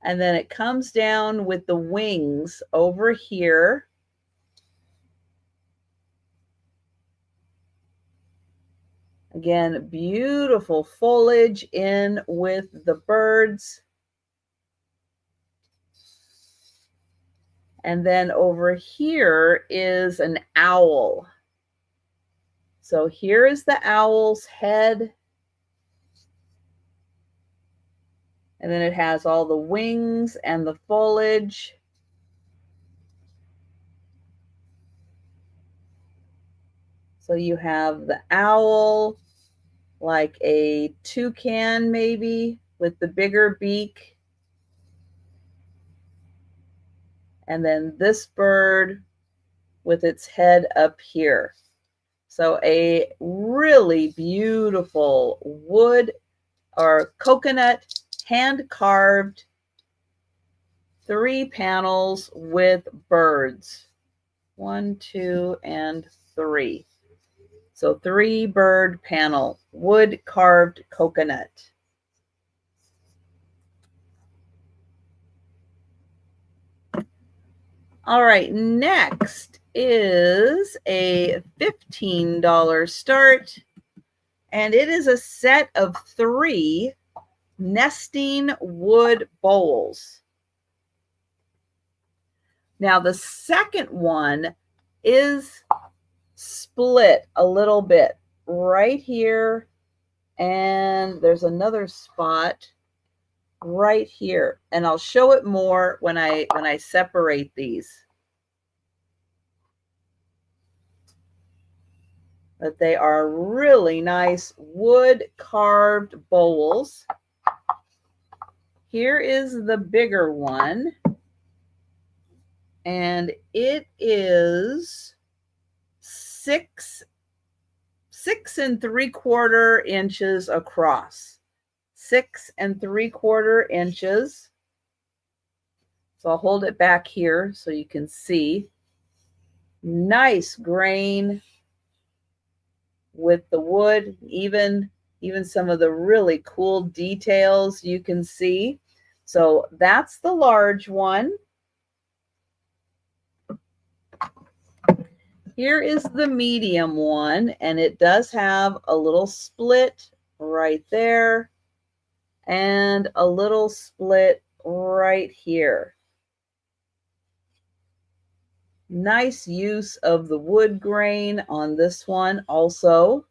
And then it comes down with the wings over here. Again, beautiful foliage in with the birds. And then over here is an owl. So here is the owl's head. And then it has all the wings and the foliage. So you have the owl, like a toucan maybe, with the bigger beak. And then this bird with its head up here. So a really beautiful wood or coconut hand-carved 3 panels with birds. 1, 2, and 3. So 3 bird panel, wood carved coconut. All right, next is a $15 start, and it is a set of 3 nesting wood bowls. Now the second one is split a little bit right here, and there's another spot right here, and I'll show it more when I separate these. But they are really nice wood carved bowls. Here is the bigger one, and it is 6 3/4 inches across. 6 3/4 inches. So I'll hold it back here so you can see. Nice grain with the wood, even some of the really cool details you can see. So that's the large one. Here is the medium one, and it does have a little split right there and a little split right here. Nice use of the wood grain on this one also.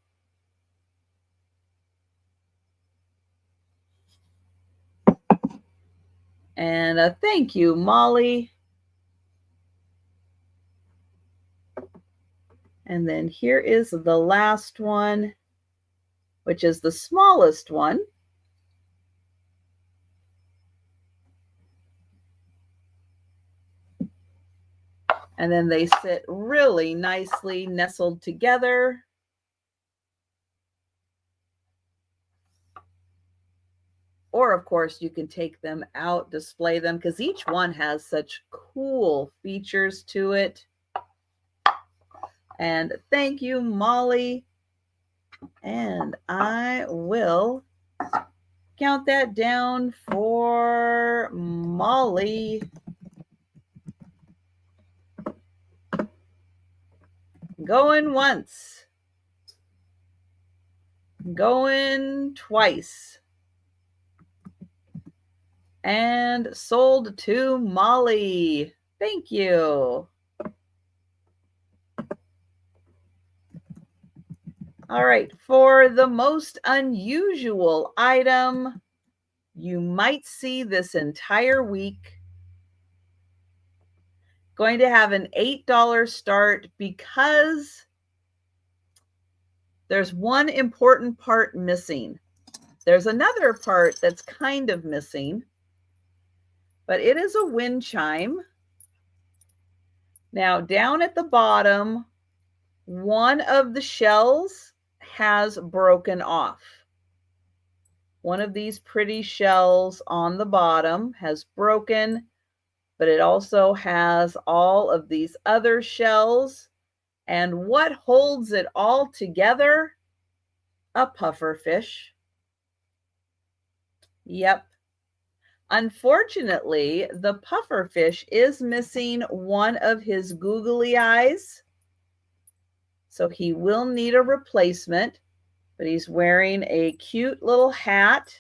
And thank you, Molly. And then here is the last one, which is the smallest one. And then they sit really nicely nestled together. Or, of course, you can take them out, display them, because each one has such cool features to it. And thank you, Molly. And I will count that down for Molly. Going once. Going twice. And sold to Molly. Thank you. All right, for the most unusual item you might see this entire week, going to have an $8 start because there's one important part missing. There's another part that's kind of missing, but it is a wind chime. Now, down at the bottom, one of the shells has broken off. One of these pretty shells on the bottom has broken, but it also has all of these other shells. And what holds it all together? A puffer fish. Yep. Unfortunately, the puffer fish is missing one of his googly eyes. So he will need a replacement, but he's wearing a cute little hat.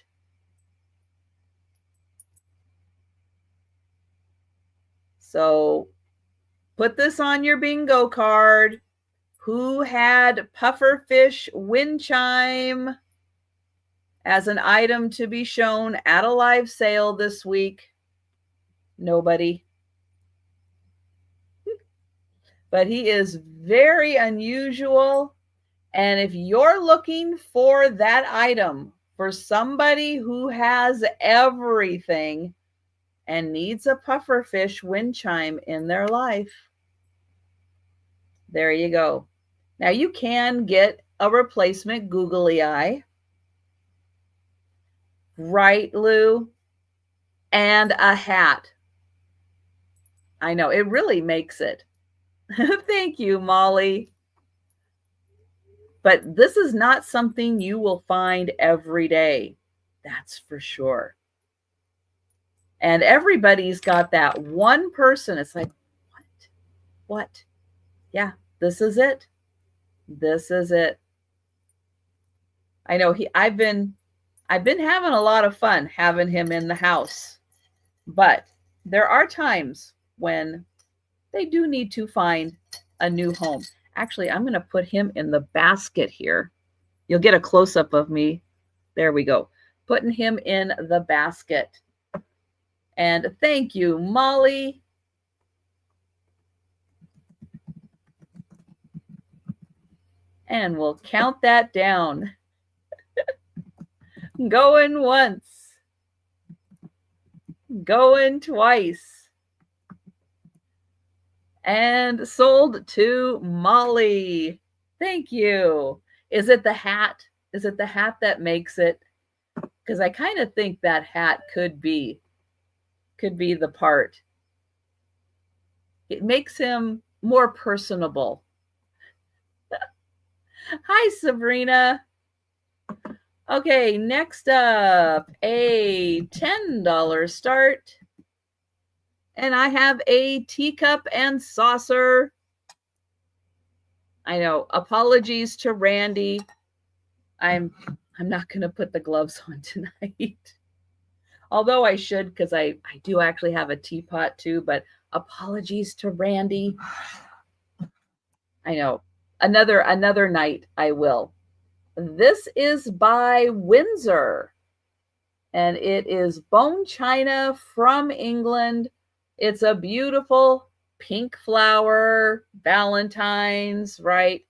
So put this on your bingo card. Who had pufferfish wind chime as an item to be shown at a live sale this week? Nobody. But he is very unusual. And if you're looking for that item for somebody who has everything and needs a pufferfish wind chime in their life, there you go. Now you can get a replacement googly eye. Right, Lou? And a hat. I know, it really makes it. Thank you, Molly. But this is not something you will find every day. That's for sure. And everybody's got that one person. It's like, what? Yeah, this is it. This is it. I know I've been having a lot of fun having him in the house. But there are times when they do need to find a new home. Actually, I'm going to put him in the basket here. You'll get a close-up of me. There we go. Putting him in the basket. And thank you, Molly. And we'll count that down. Going once. Going twice. And sold to Molly. Thank you. Is it the hat? Is it the hat that makes it? because I kind of think that hat could be the part. It makes him more personable. Hi, Sabrina. Okay, next up, a $10 start. And I have a teacup and saucer. I know, apologies to Randy. I'm not going to put the gloves on tonight. Although I should, because I do actually have a teapot too, but apologies to Randy. I know. Another night I will. This is by Windsor. And it is bone china from England. It's a beautiful pink flower, Valentine's, right?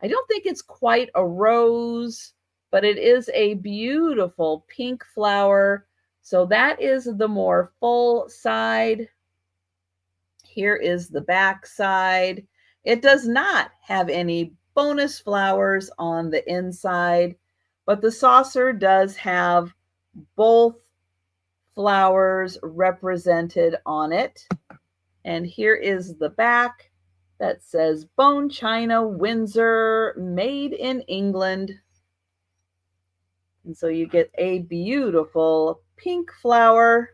I don't think it's quite a rose, but it is a beautiful pink flower. So that is the more full side. Here is the back side. It does not have any bonus flowers on the inside, but the saucer does have both flowers represented on it. And here is the back that says Bone China Windsor, made in England. And so you get a beautiful pink flower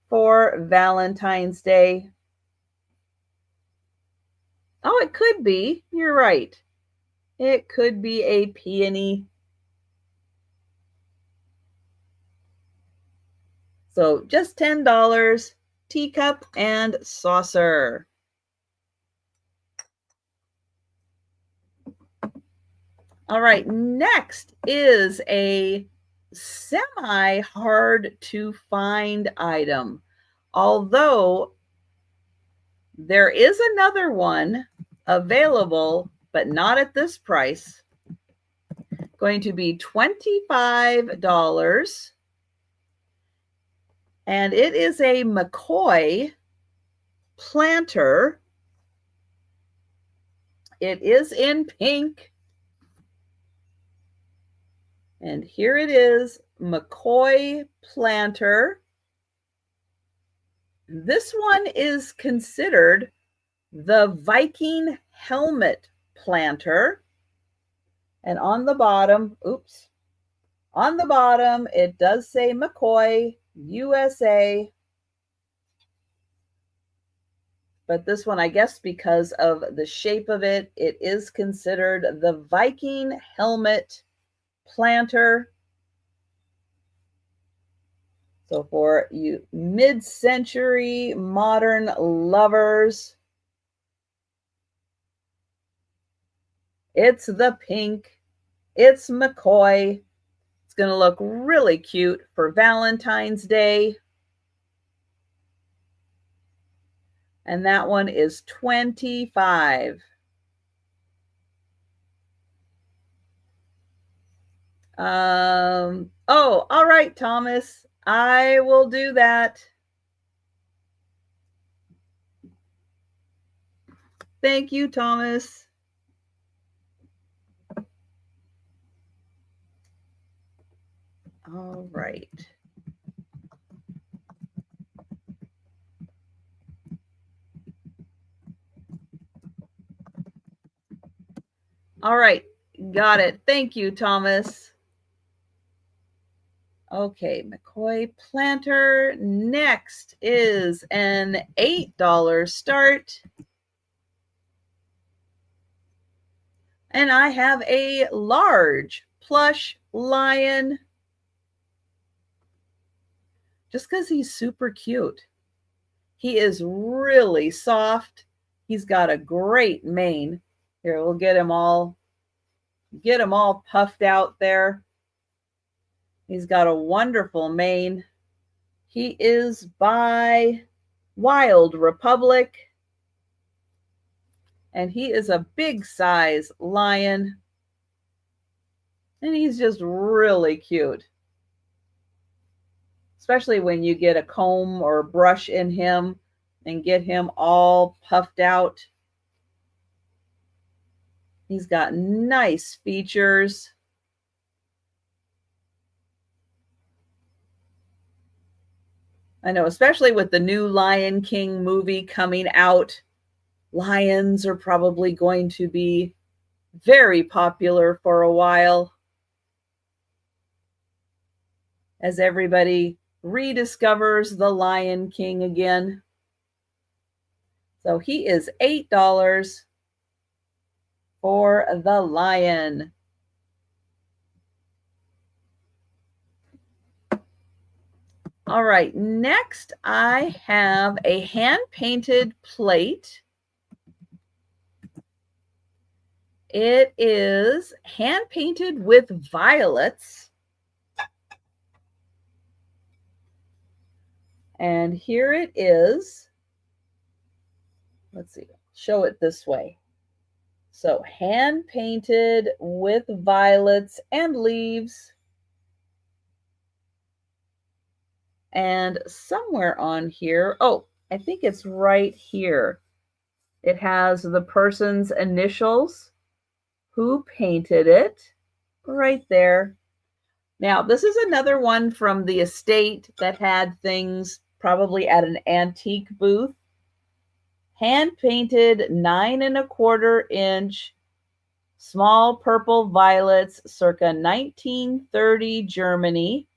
for Valentine's Day. Oh, it could be. You're right. It could be a peony. So just $10, teacup and saucer. All right, next is a semi-hard to find item. Although there is another one available, but not at this price. Going to be $25. And it is a McCoy planter. It is in pink. And here it is, McCoy planter. This one is considered the Viking helmet planter. And on the bottom, on the bottom, it does say McCoy, USA. But this one, I guess because of the shape of it, it is considered the Viking helmet planter. So for you mid-century modern lovers, it's the pink, it's McCoy. It's going to look really cute for Valentine's Day. And that one is $25. Oh, all right, Thomas. I will do that. Thank you, Thomas. All right. All right, got it. Thank you, Thomas. Okay, McCoy planter. Next is an $8 start. And I have a large plush lion. Just because he's super cute. He is really soft. He's got a great mane. Here, we'll get him all puffed out there. He's got a wonderful mane. He is by Wild Republic. And he is a big size lion. And he's just really cute. Especially when you get a comb or a brush in him and get him all puffed out. He's got nice features. I know, especially with the new Lion King movie coming out, lions are probably going to be very popular for a while as everybody rediscovers the Lion King again. So he is $8 for the lion. All right, next I have a hand-painted plate. It is hand-painted with violets. And here it is. Let's see, show it this way. So hand-painted with violets and leaves. And somewhere on here, oh, I think it's right here. It has the person's initials, who painted it, right there. Now, this is another one from the estate that had things probably at an antique booth. Hand-painted 9¼ inch, small purple violets, circa 1930 Germany.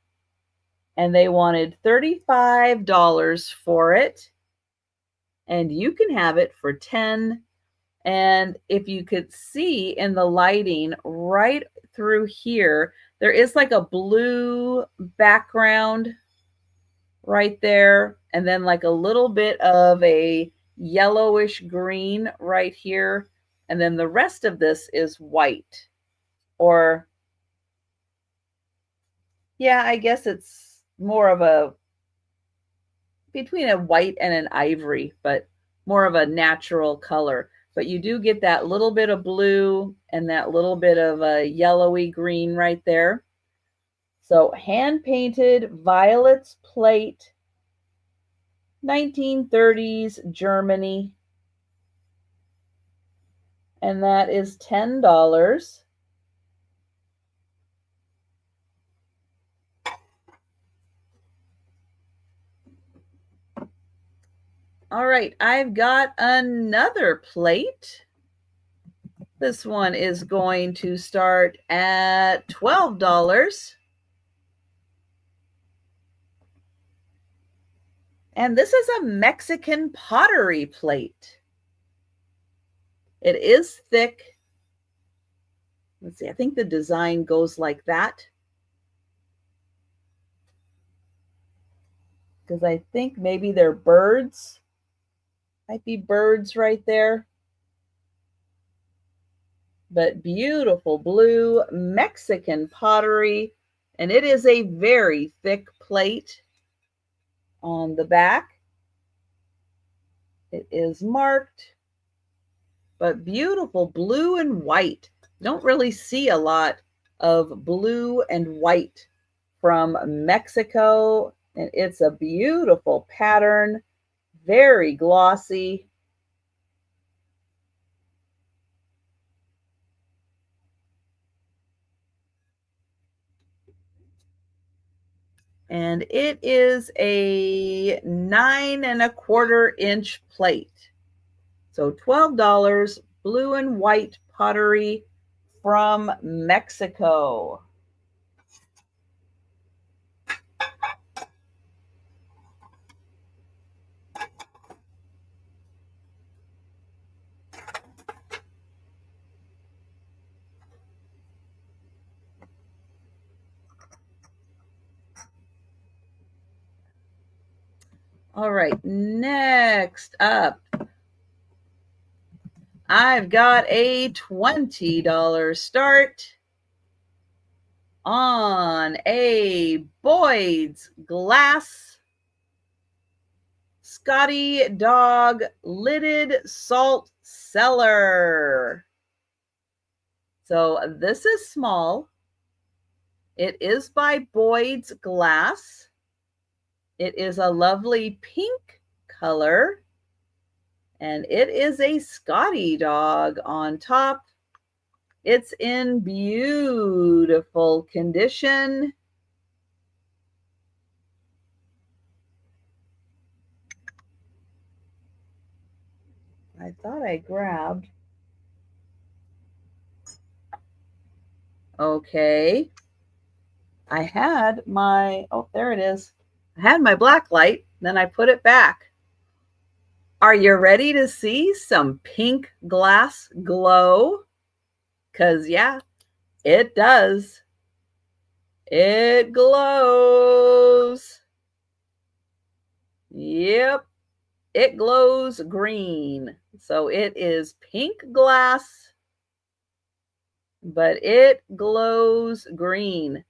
And they wanted $35 for it. And you can have it for $10. And if you could see in the lighting right through here, there is like a blue background right there. And then like a little bit of a yellowish green right here. And then the rest of this is white. Or, yeah, I guess it's more of a, between a white and an ivory, but more of a natural color. But you do get that little bit of blue and that little bit of a yellowy green right there. So hand-painted violets plate, 1930s Germany. And that is $10. All right, I've got another plate. This one is going to start at $12. And this is a Mexican pottery plate. It is thick. Let's see, I think the design goes like that. Because I think maybe they're birds. Might be birds right there. But beautiful blue Mexican pottery. And it is a very thick plate on the back. It is marked, but beautiful blue and white. Don't really see a lot of blue and white from Mexico. And it's a beautiful pattern, very glossy. And it is a 9¼ inch plate. So $12, blue and white pottery from Mexico. All right, next up, I've got a $20 start on a Boyd's glass Scotty Dog lidded salt cellar. So this is small. It is by Boyd's Glass. It is a lovely pink color. And it is a Scotty dog on top. It's in beautiful condition. I thought I grabbed. Okay. I had my, oh, there it is. I had my black light, then I put it back. Are you ready to see some pink glass glow? Because, yeah, it does. It glows. Yep, it glows green. So it is pink glass, but it glows green.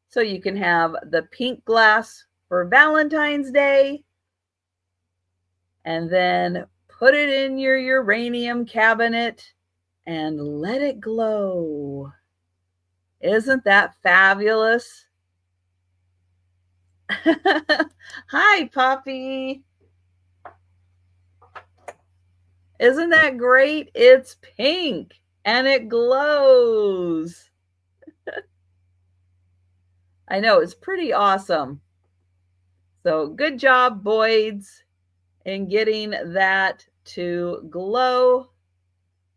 So you can have the pink glass for Valentine's Day and then put it in your uranium cabinet and let it glow. Isn't that fabulous? Hi, Poppy. Isn't that great? It's pink and it glows. I know, it's pretty awesome. So good job, Boyds, in getting that to glow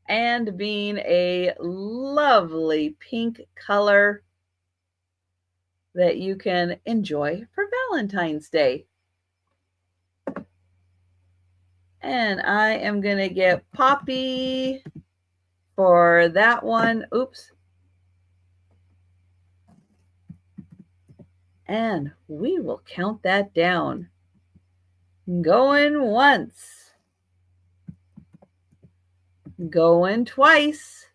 and being a lovely pink color that you can enjoy for Valentine's Day. And I am going to get Poppy for that one. Oops. And we will count that down. Going once. Going twice.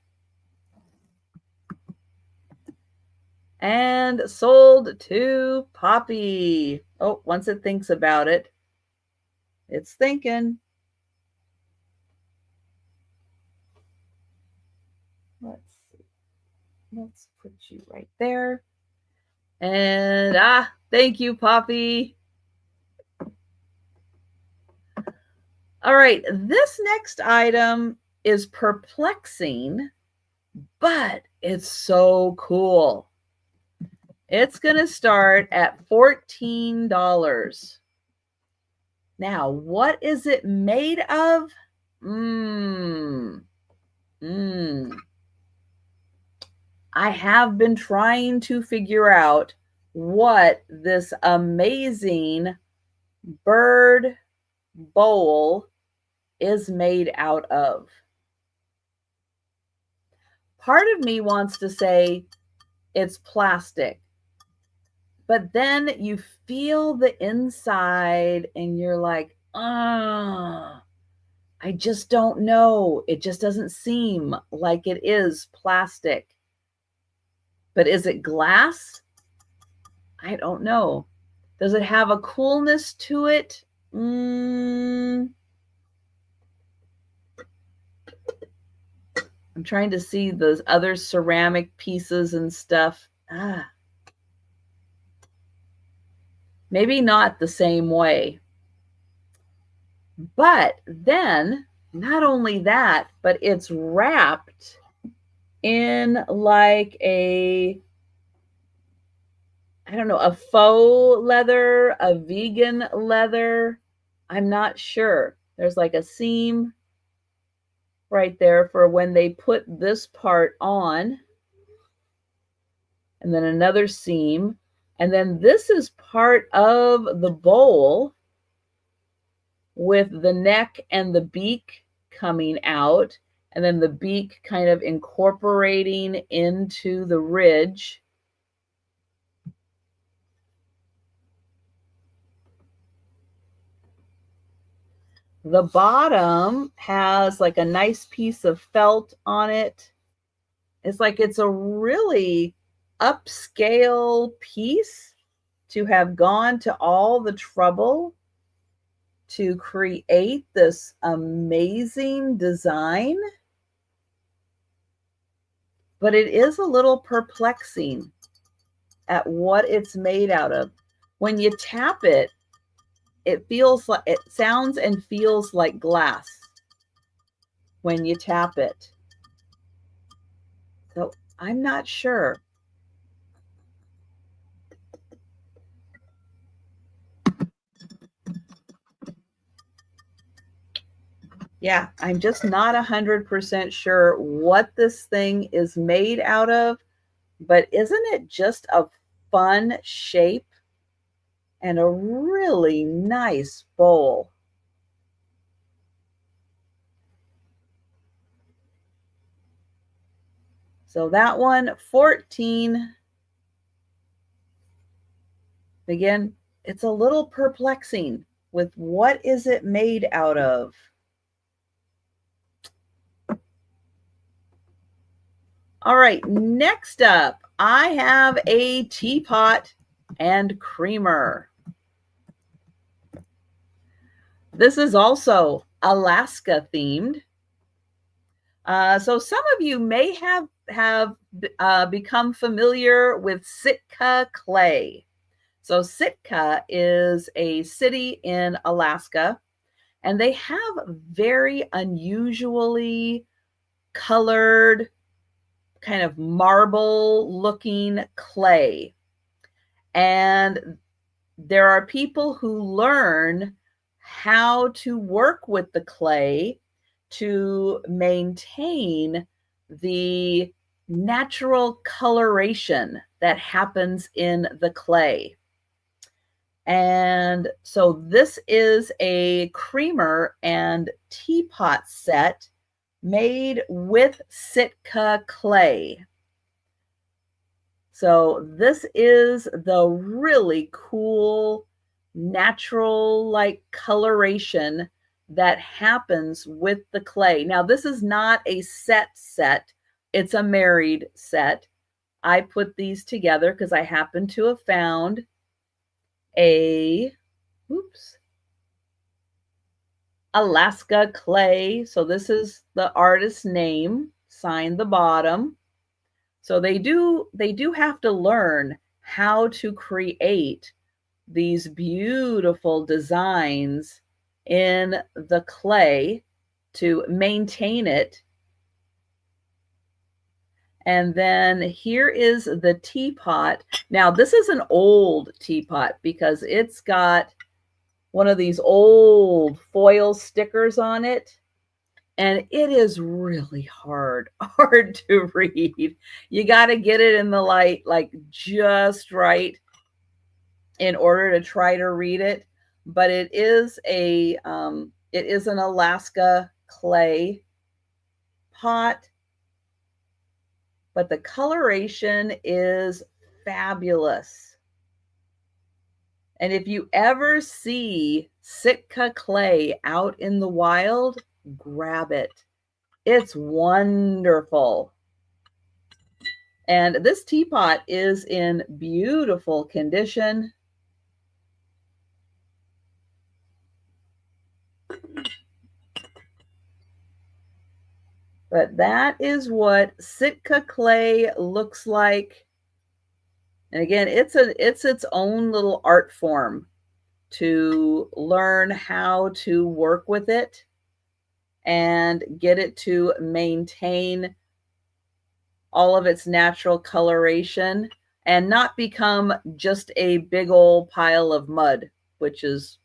And sold to Poppy. Oh, once it thinks about it, it's thinking. Let's see. Let's put you right there. And thank you, Poppy. All right, this next item is perplexing, but it's so cool. It's going to start at $14. Now, what is it made of? I have been trying to figure out what this amazing bird bowl is made out of. Part of me wants to say it's plastic, but then you feel the inside and you're like, I just don't know. It just doesn't seem like it is plastic. But is it glass? I don't know. Does it have a coolness to it? I'm trying to see those other ceramic pieces and stuff. Maybe not the same way. But then, not only that, but it's wrapped in like a, I don't know, a faux leather, a vegan leather. I'm not sure. There's like a seam right there for when they put this part on. And then another seam. And then this is part of the bowl with the neck and the beak coming out. And then the beak kind of incorporating into the ridge. The bottom has like a nice piece of felt on it. It's like it's a really upscale piece to have gone to all the trouble to create this amazing design. But it is a little perplexing at what it's made out of. When you tap it, it feels like, it sounds and feels like glass when you tap it. So I'm not sure. Yeah, I'm just not 100% sure what this thing is made out of, but isn't it just a fun shape and a really nice bowl? So that one, 14. Again, it's a little perplexing with what is it made out of? All right, next up, I have a teapot and creamer. This is also Alaska themed. So some of you may have become familiar with Sitka clay. So Sitka is a city in Alaska, and they have very unusually colored, kind of marble looking clay. And there are people who learn how to work with the clay to maintain the natural coloration that happens in the clay. And so this is a creamer and teapot set made with Sitka clay. So this is the really cool natural like coloration that happens with the clay. Now this is not a set, it's a married set. I put these together because I happen to have found Alaska clay. So this is the artist's name, sign the bottom. So they do have to learn how to create these beautiful designs in the clay to maintain it. And then here is the teapot. Now this is an old teapot because it's got one of these old foil stickers on it. And it is really hard to read. You got to get it in the light like just right in order to try to read it. But it is an Alaska clay pot. But the coloration is fabulous. And if you ever see Sitka clay out in the wild, grab it. It's wonderful. And this teapot is in beautiful condition. But that is what Sitka clay looks like. And again, it's its own little art form to learn how to work with it and get it to maintain all of its natural coloration and not become just a big old pile of mud, which is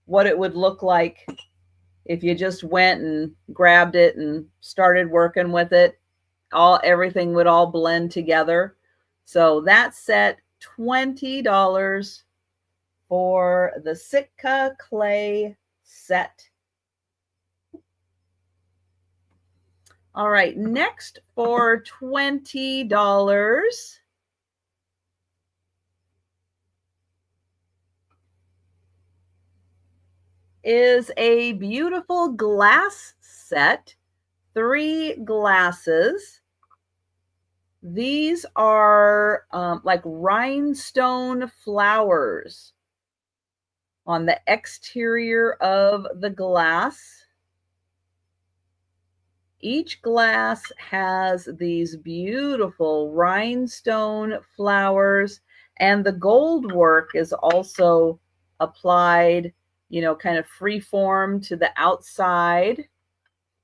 what it would look like if you just went and grabbed it and started working with it. Everything would all blend together. So that set $20 for the Sitka clay set. All right, next for $20 is a beautiful glass set, 3 glasses. These are like rhinestone flowers on the exterior of the glass. Each glass has these beautiful rhinestone flowers, and the gold work is also applied, kind of free form to the outside.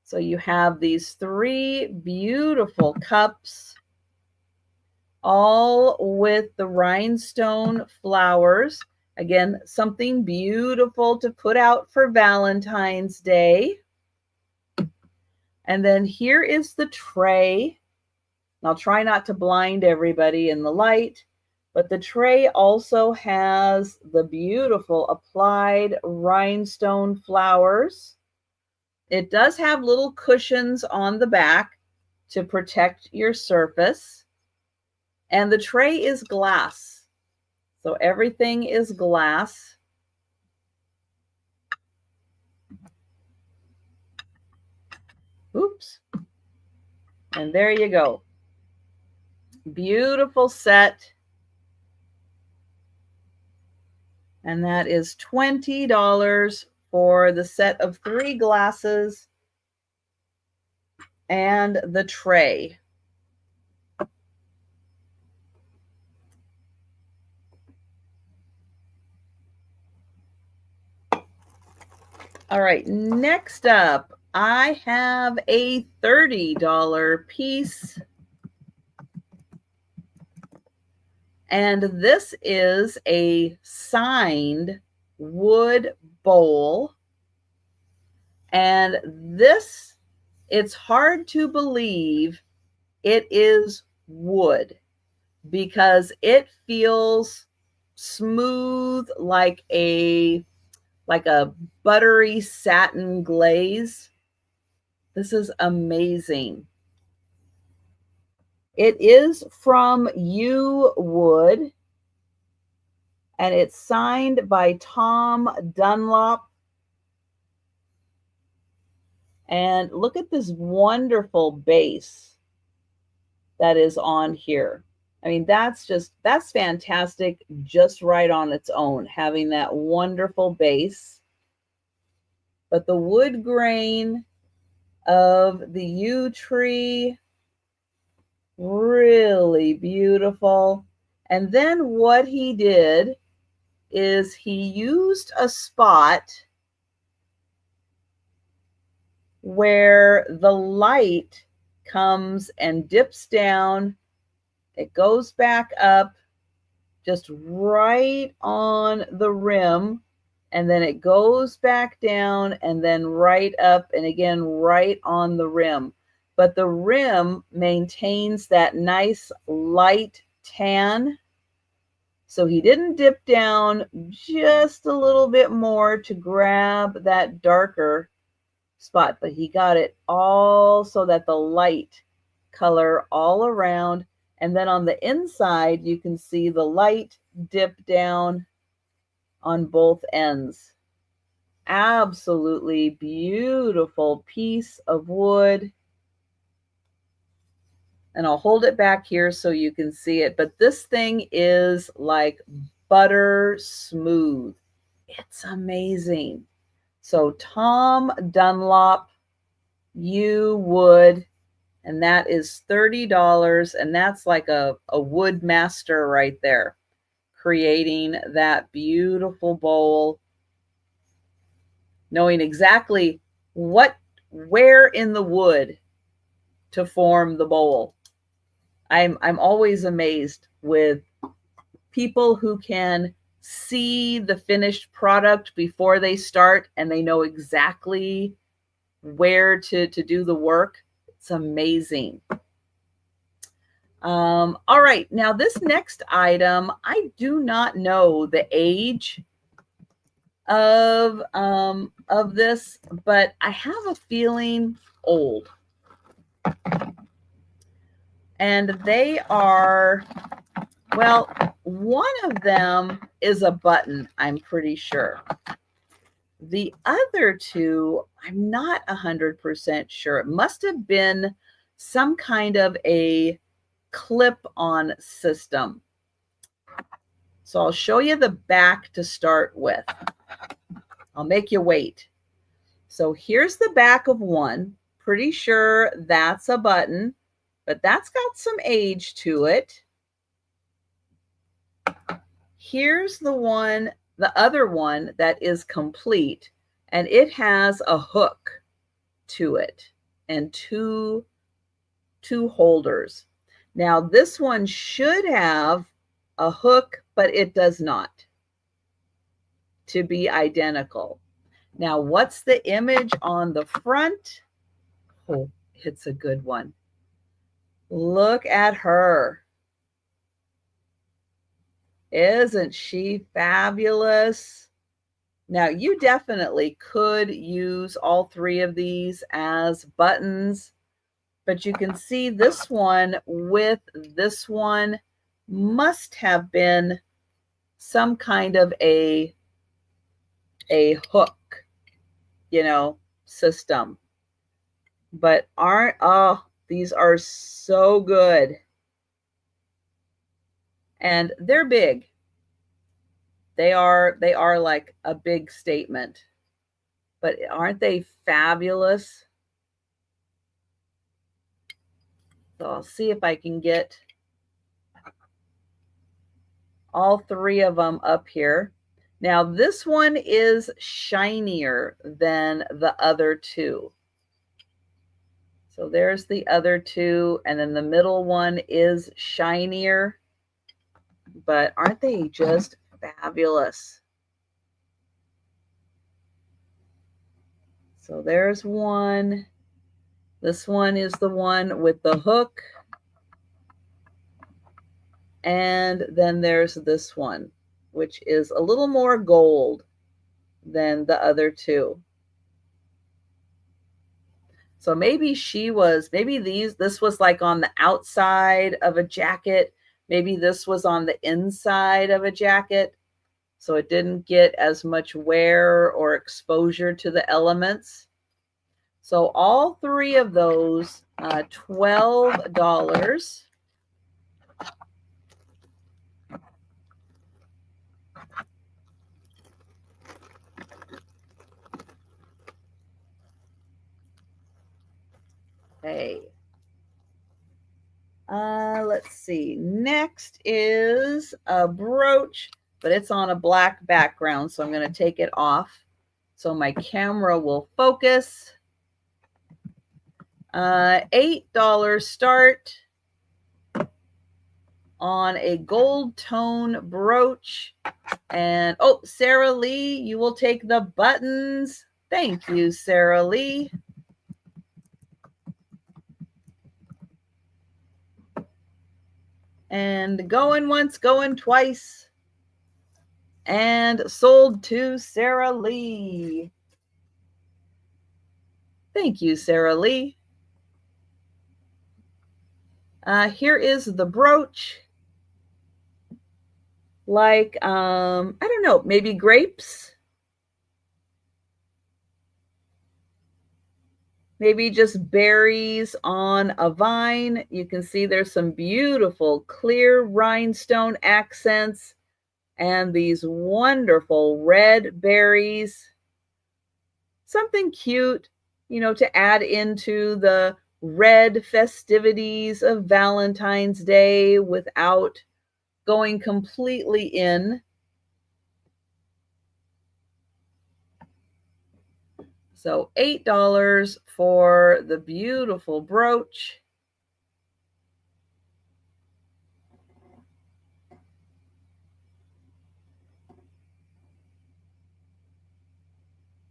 So you have these 3 beautiful cups, all with the rhinestone flowers. Again, something beautiful to put out for Valentine's Day. And then here is the tray. I'll try not to blind everybody in the light, but the tray also has the beautiful applied rhinestone flowers. It does have little cushions on the back to protect your surface. And the tray is glass. So everything is glass. Oops. And there you go. Beautiful set. And that is $20 for the set of 3 glasses and the tray. All right, next up, I have a $30 piece. And this is a signed wood bowl. And this, it's hard to believe it is wood because it feels smooth like a buttery satin glaze. This is amazing. It is from U Wood, and it's signed by Tom Dunlop. And look at this wonderful base that is on here. I mean, that's fantastic just right on its own, having that wonderful base. But the wood grain of the yew tree, really beautiful. And then what he did is he used a spot where the light comes and dips down. It goes back up just right on the rim, and then it goes back down and then right up and again right on the rim. But the rim maintains that nice light tan. So he didn't dip down just a little bit more to grab that darker spot, but he got it all so that the light color all around. And then on the inside, you can see the light dip down on both ends. Absolutely beautiful piece of wood. And I'll hold it back here so you can see it. But this thing is like butter smooth. It's amazing. So Tom Dunlop, U Wood, and that is $30. And that's like a wood master right there, creating that beautiful bowl, knowing exactly where in the wood to form the bowl. I'm always amazed with people who can see the finished product before they start and they know exactly where to do the work. It's amazing. All right, now this next item, I do not know the age of this, but I have a feeling old. And they are, well, one of them is a button, I'm pretty sure. The other two, I'm not 100% sure. It must have been some kind of a clip-on system. So I'll show you the back to start with. I'll make you wait. So here's the back of one. Pretty sure that's a button, but that's got some age to it. Here's the other one that is complete, and it has a hook to it and two holders. Now this one should have a hook, but it does not, to be identical. Now, what's the image on the front? Oh, it's a good one. Look at her. Isn't she fabulous? Now, you definitely could use all three of these as buttons, but you can see this one with this one must have been some kind of a hook, system. But these are so good. And they're big. They are like a big statement. But aren't they fabulous? So I'll see if I can get all three of them up here. Now this one is shinier than the other two. So there's the other two, and then the middle one is shinier. But aren't they just fabulous? So there's one. This one is the one with the hook. And then there's this one, which is a little more gold than the other two. So maybe this was like on the outside of a jacket. Maybe this was on the inside of a jacket. So it didn't get as much wear or exposure to the elements. So all three of those, $12. Hey. Let's see. Next is a brooch, but it's on a black background, so I'm going to take it off so my camera will focus. $8 start on a gold tone brooch. And Sarah Lee, you will take the buttons. Thank you, Sarah Lee. And going once, going twice. And sold to Sarah Lee. Thank you, Sarah Lee. Here is the brooch. Like, I don't know, maybe grapes? Maybe just berries on a vine. You can see there's some beautiful clear rhinestone accents and these wonderful red berries. Something cute, to add into the red festivities of Valentine's Day without going completely in. So $8 for the beautiful brooch.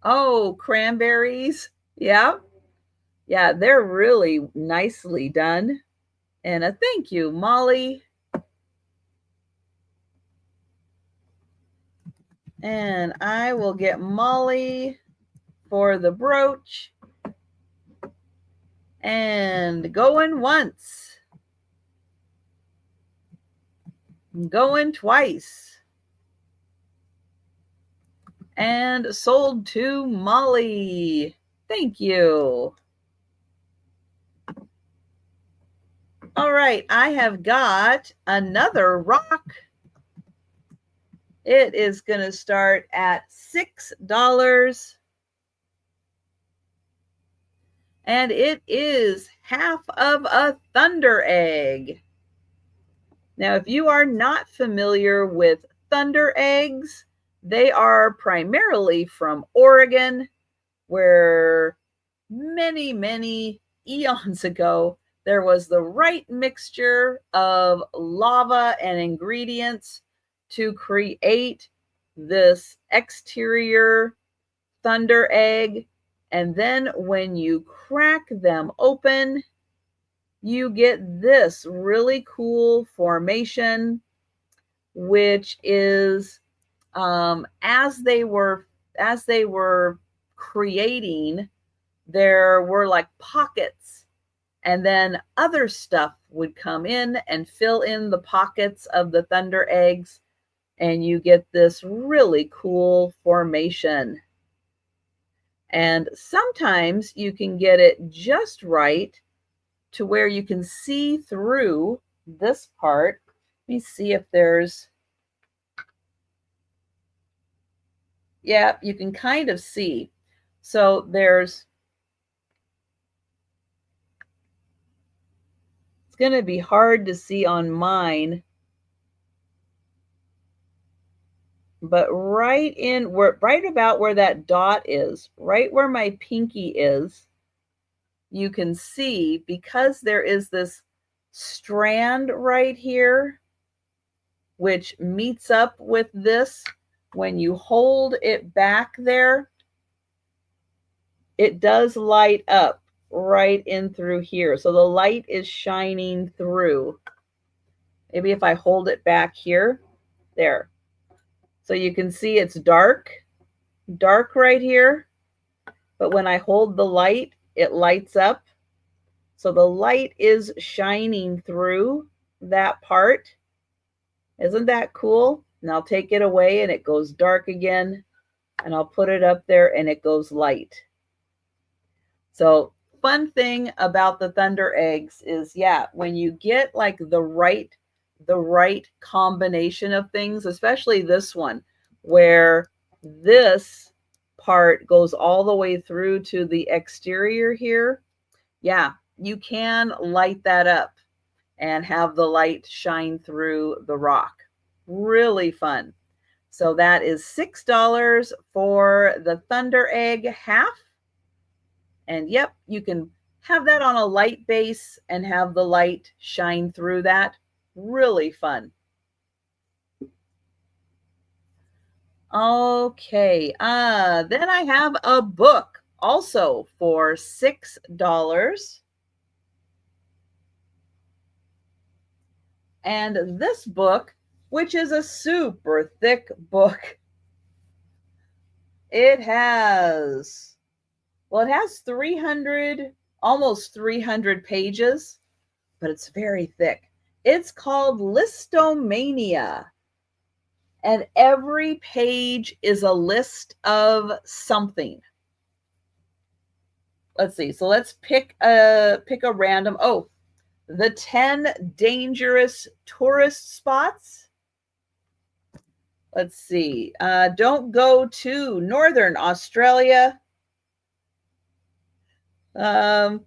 Oh, cranberries. Yeah. Yeah, they're really nicely done. And a thank you, Molly. And I will get Molly for the brooch. And going once. Going twice. And sold to Molly. Thank you. All right, I have got another rock. It is going to start at $6. And it is half of a thunder egg. Now, if you are not familiar with thunder eggs, they are primarily from Oregon, where many, many eons ago, there was the right mixture of lava and ingredients to create this exterior thunder egg. And then when you crack them open, you get this really cool formation, which is as they were creating, there were like pockets, and then other stuff would come in and fill in the pockets of the thunder eggs, and you get this really cool formation. And sometimes you can get it just right to where you can see through this part. Let me see if there's, yeah, you can kind of see. So there's, it's going to be hard to see on mine, but right about where that dot is, right where my pinky is, you can see, because there is this strand right here, which meets up with this, when you hold it back there, it does light up right in through here. So the light is shining through. Maybe if I hold it back here, there. So you can see it's dark right here. But when I hold the light, it lights up. So the light is shining through that part. Isn't that cool? And I'll take it away and it goes dark again. And I'll put it up there and it goes light. So fun thing about the thunder eggs is, yeah, when you get like the right combination of things, especially this one, where this part goes all the way through to the exterior here, yeah, you can light that up and have the light shine through the rock. Really fun. So that is $6 for the thunder egg half. And yep, you can have that on a light base and have the light shine through that. Really fun. Okay, then I have a book also for $6. And this book, which is a super thick book, it has 300, almost 300 pages, but it's very thick. It's called Listomania. And every page is a list of something. Let's see. So let's pick a random. Oh, the 10 dangerous tourist spots. Let's see. Don't go to Northern Australia. Let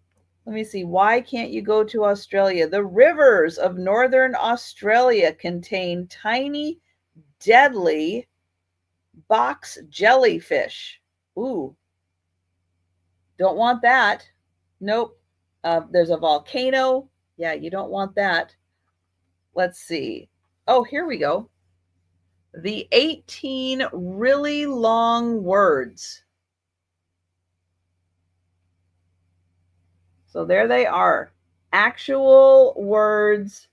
me see. Why can't you go to Australia? The rivers of Northern Australia contain tiny, deadly box jellyfish. Ooh. Don't want that. Nope. There's a volcano. Yeah, you don't want that. Let's see. Oh, here we go. The 18 really long words. So there they are. Actual words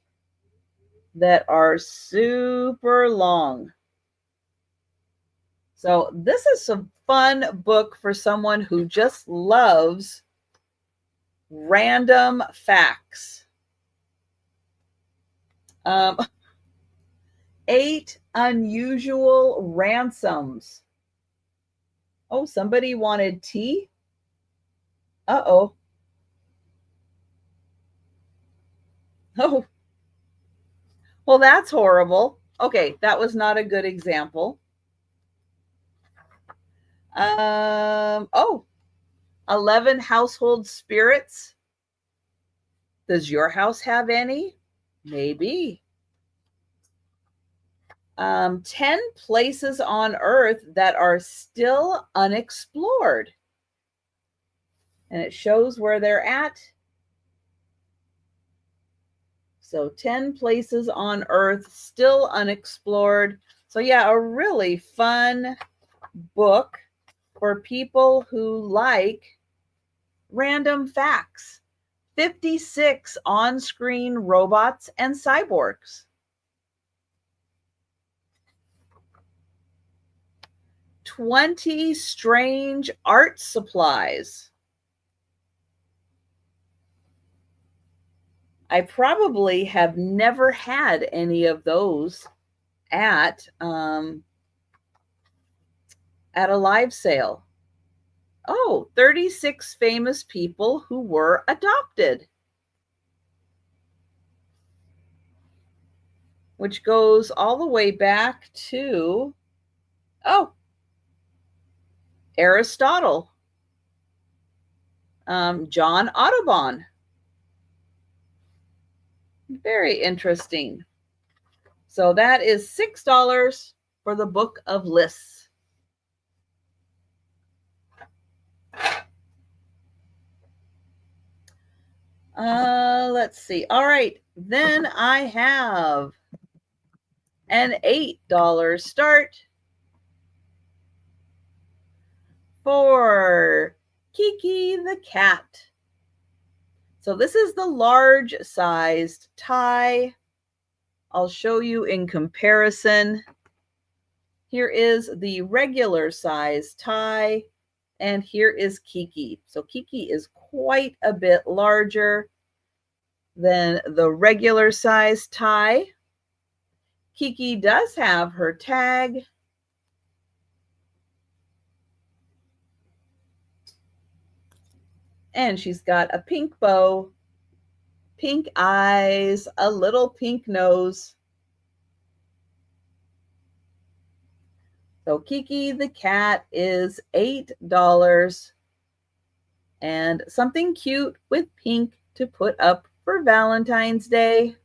that are super long. So this is a fun book for someone who just loves random facts. 8 unusual ransoms. Oh, somebody wanted tea? Uh-oh. Oh. Well, that's horrible. Okay, that was not a good example. Oh, 11 household spirits. Does your house have any? Maybe. 10 places on Earth that are still unexplored. And it shows where they're at. So 10 places on Earth still unexplored. So yeah, a really fun book for people who like random facts. 56 on-screen robots and cyborgs. 20 strange art supplies. I probably have never had any of those at a live sale. Oh, 36 famous people who were adopted, which goes all the way back to, Aristotle, John Audubon. Very interesting. So that is $6 for the book of lists. Let's see. All right. Then I have an $8 start for Kiki the cat. So this is the large sized tie. I'll show you in comparison. Here is the regular size tie, and here is Kiki. So Kiki is quite a bit larger than the regular size tie. Kiki does have her tag. And she's got a pink bow, pink eyes, a little pink nose. So Kiki the cat is $8 and something cute with pink to put up for Valentine's Day.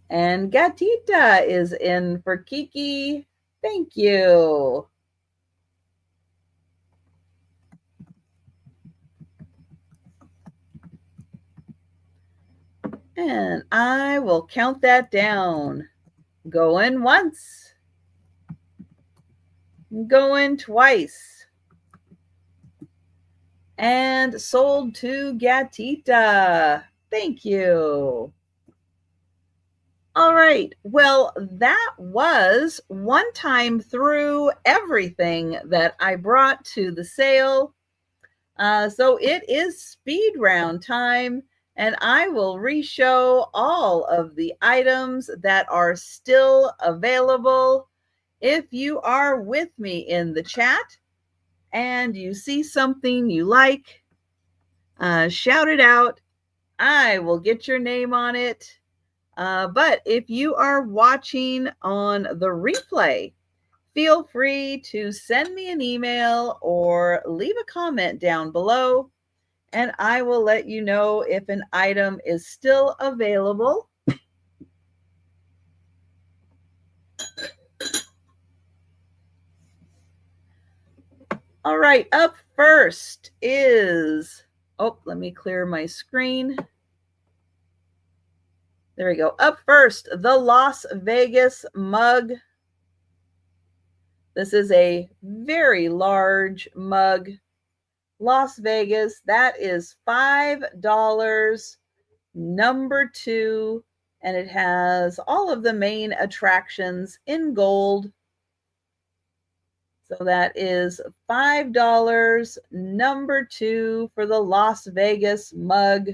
And Gatita is in for Kiki. Thank you. And I will count that down. Going once. Going twice. And sold to Gatita. Thank you. All right. Well, that was one time through everything that I brought to the sale. So it is speed round time, and I will re-show all of the items that are still available. If you are with me in the chat and you see something you like, shout it out. I will get your name on it. But if you are watching on the replay, feel free to send me an email or leave a comment down below, and I will let you know if an item is still available. All right, up first is, let me clear my screen. There we go. Up first, the Las Vegas mug. This is a very large mug. Las Vegas, that is $5, number 2, and it has all of the main attractions in gold. So that is $5, number 2 for the Las Vegas mug.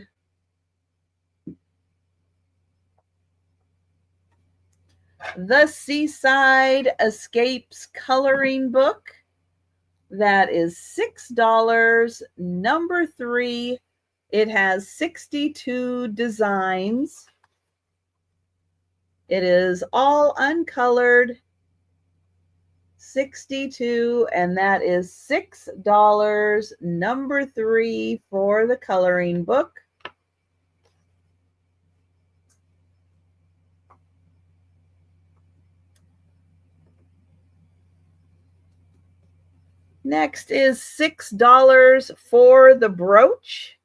The Seaside Escapes coloring book. That is $6, number 3. It has 62 designs. It is all uncolored. 62, and that is $6, number 3 for the coloring book. Next is $6 for the brooch.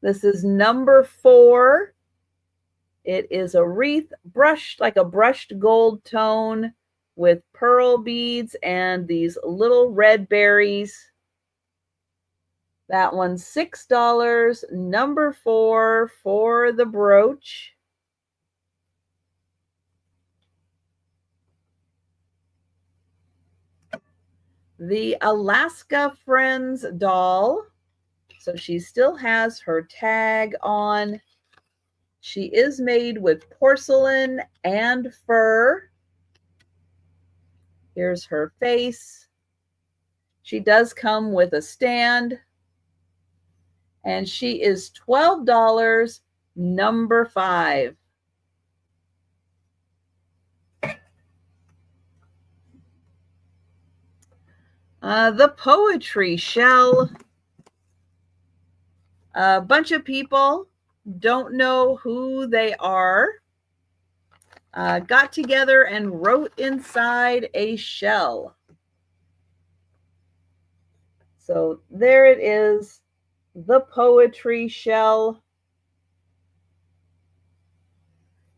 This is number 4. It is a wreath brushed like a brushed gold tone with pearl beads and these little red berries. That one's $6, number 4 for the brooch. The Alaska Friends doll. So she still has her tag on. She is made with porcelain and fur. Here's her face. She does come with a stand. And she is $12, number 5. The poetry shell. A bunch of people don't know who they are. Got together and wrote inside a shell. So there it is, the poetry shell.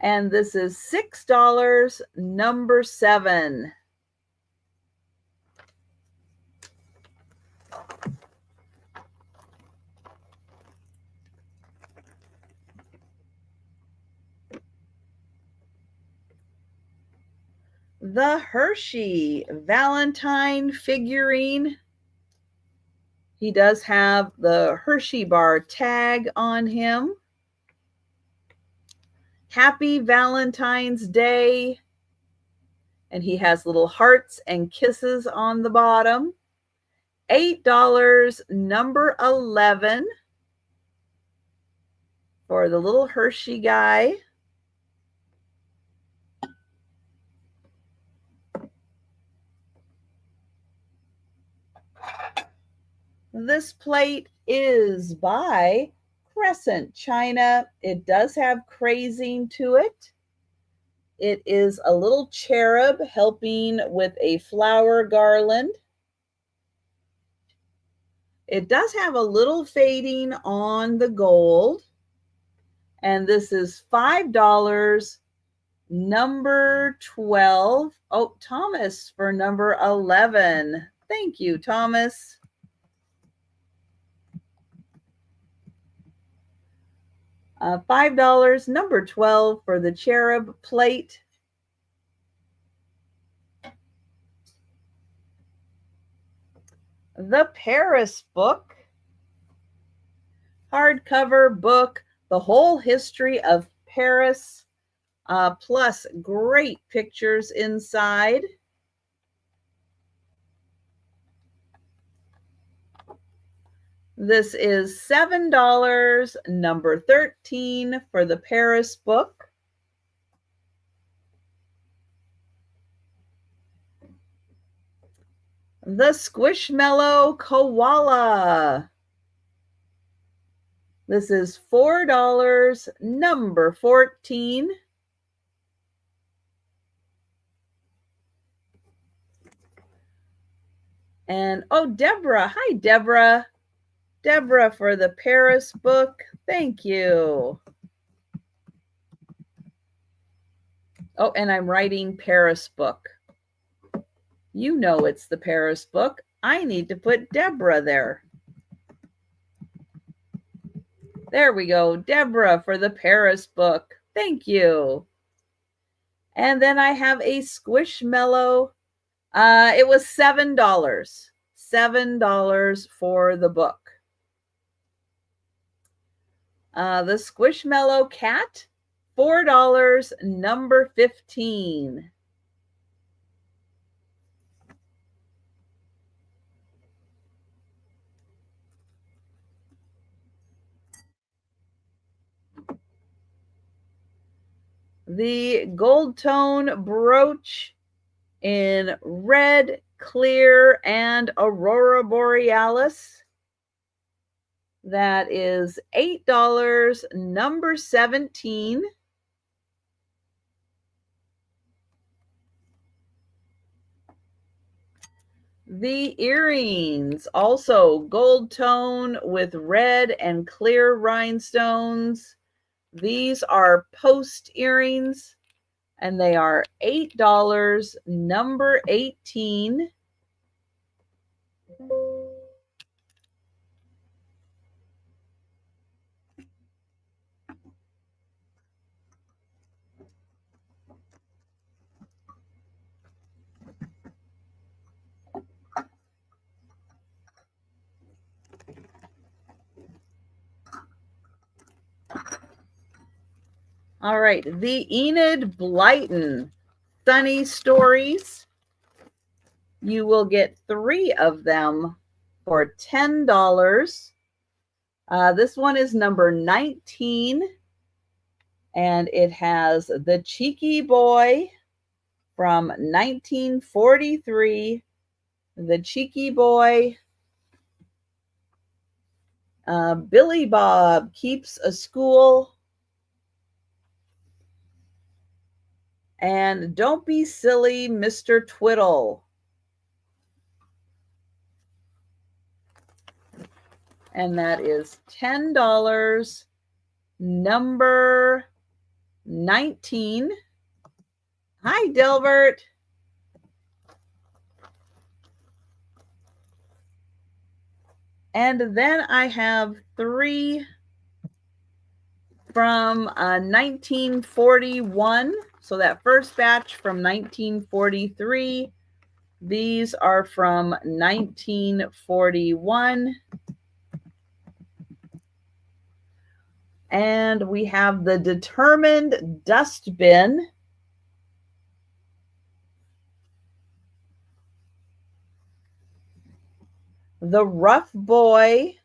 And this is $6, number 7. The Hershey Valentine figurine. He does have the Hershey bar tag on him. Happy Valentine's Day. And he has little hearts and kisses on the bottom. $8, number 11 for the little Hershey guy. This plate is by Crescent China. It does have crazing to it. It is a little cherub helping with a flower garland. It does have a little fading on the gold. And this is $5, number 12. Oh, Thomas for number 11. Thank you, Thomas. $5, number 12 for the cherub plate. The Paris book. Hardcover book, the whole history of Paris, plus great pictures inside. This is $7, number 13 for the Paris book. The Squishmallow Koala. This is $4, number 14. And oh, Deborah. Hi, Deborah. Deborah for the Paris book. Thank you. Oh, and I'm writing Paris book. You know it's the Paris book. I need to put Deborah there. There we go. Deborah for the Paris book. Thank you. And then I have a Squishmallow. It was $7. $7 for the book. The Squishmallow cat, $4, number 15. The gold tone brooch in red, clear, and aurora borealis. That is $8, number 17. The earrings, also gold tone with red and clear rhinestones. These are post earrings, and they are $8, number 18. All right, the Enid Blyton Sunny Stories. You will get 3 of them for $10. This one is number 19, and it has The Cheeky Boy from 1943. The Cheeky Boy. Billy Bob Keeps a School. And Don't Be Silly, Mr. Twiddle. And that is $10, number 19. Hi, Delbert. And then I have 3 from 1941. So that first batch from 1943. These are from 1941. And we have the Determined Dustbin. The Rough Boy.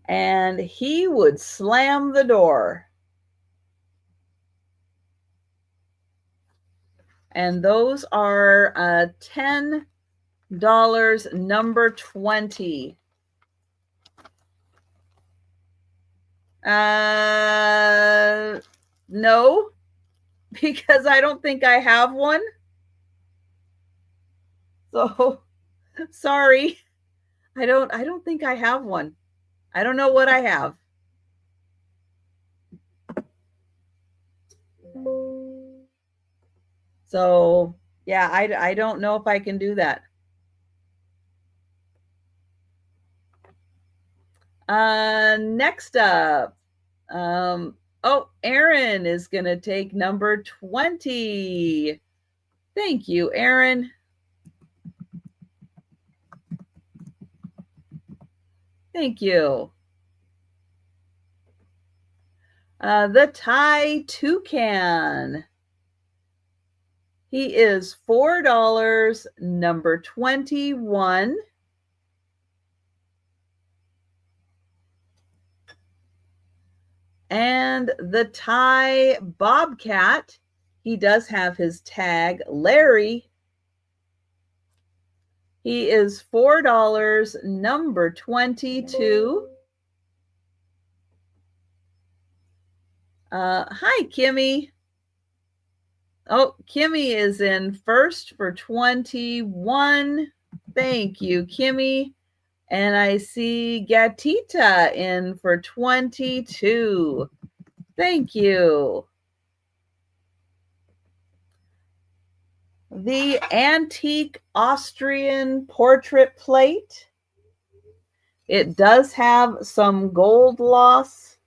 And He Would Slam the Door. And those are $10, number 20. No, because I don't think I have one. So sorry. I don't think I have one. I don't know what I have. So yeah, I don't know if I can do that. Next up, Aaron is going to take number 20. Thank you, Aaron. Thank you. The Thai Toucan. He is $4, number 21. And the Thai Bobcat, he does have his tag, Larry. He is $4, number 22. Hi, Kimmy. Oh, Kimmy is in first for 21. Thank you, Kimmy. And I see Gatita in for 22. Thank you. The Antique Austrian Portrait Plate. It does have some gold loss.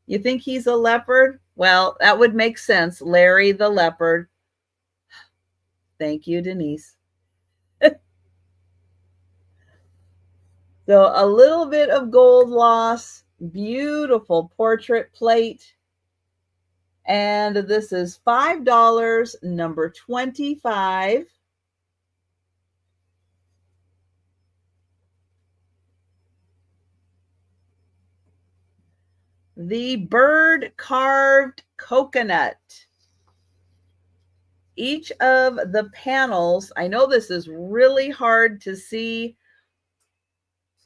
You think he's a leopard? Well, that would make sense. Larry the leopard. Thank you, Denise. So a little bit of gold loss. Beautiful portrait plate. And this is $5, number 25. The bird carved coconut. Each of the panels, I know this is really hard to see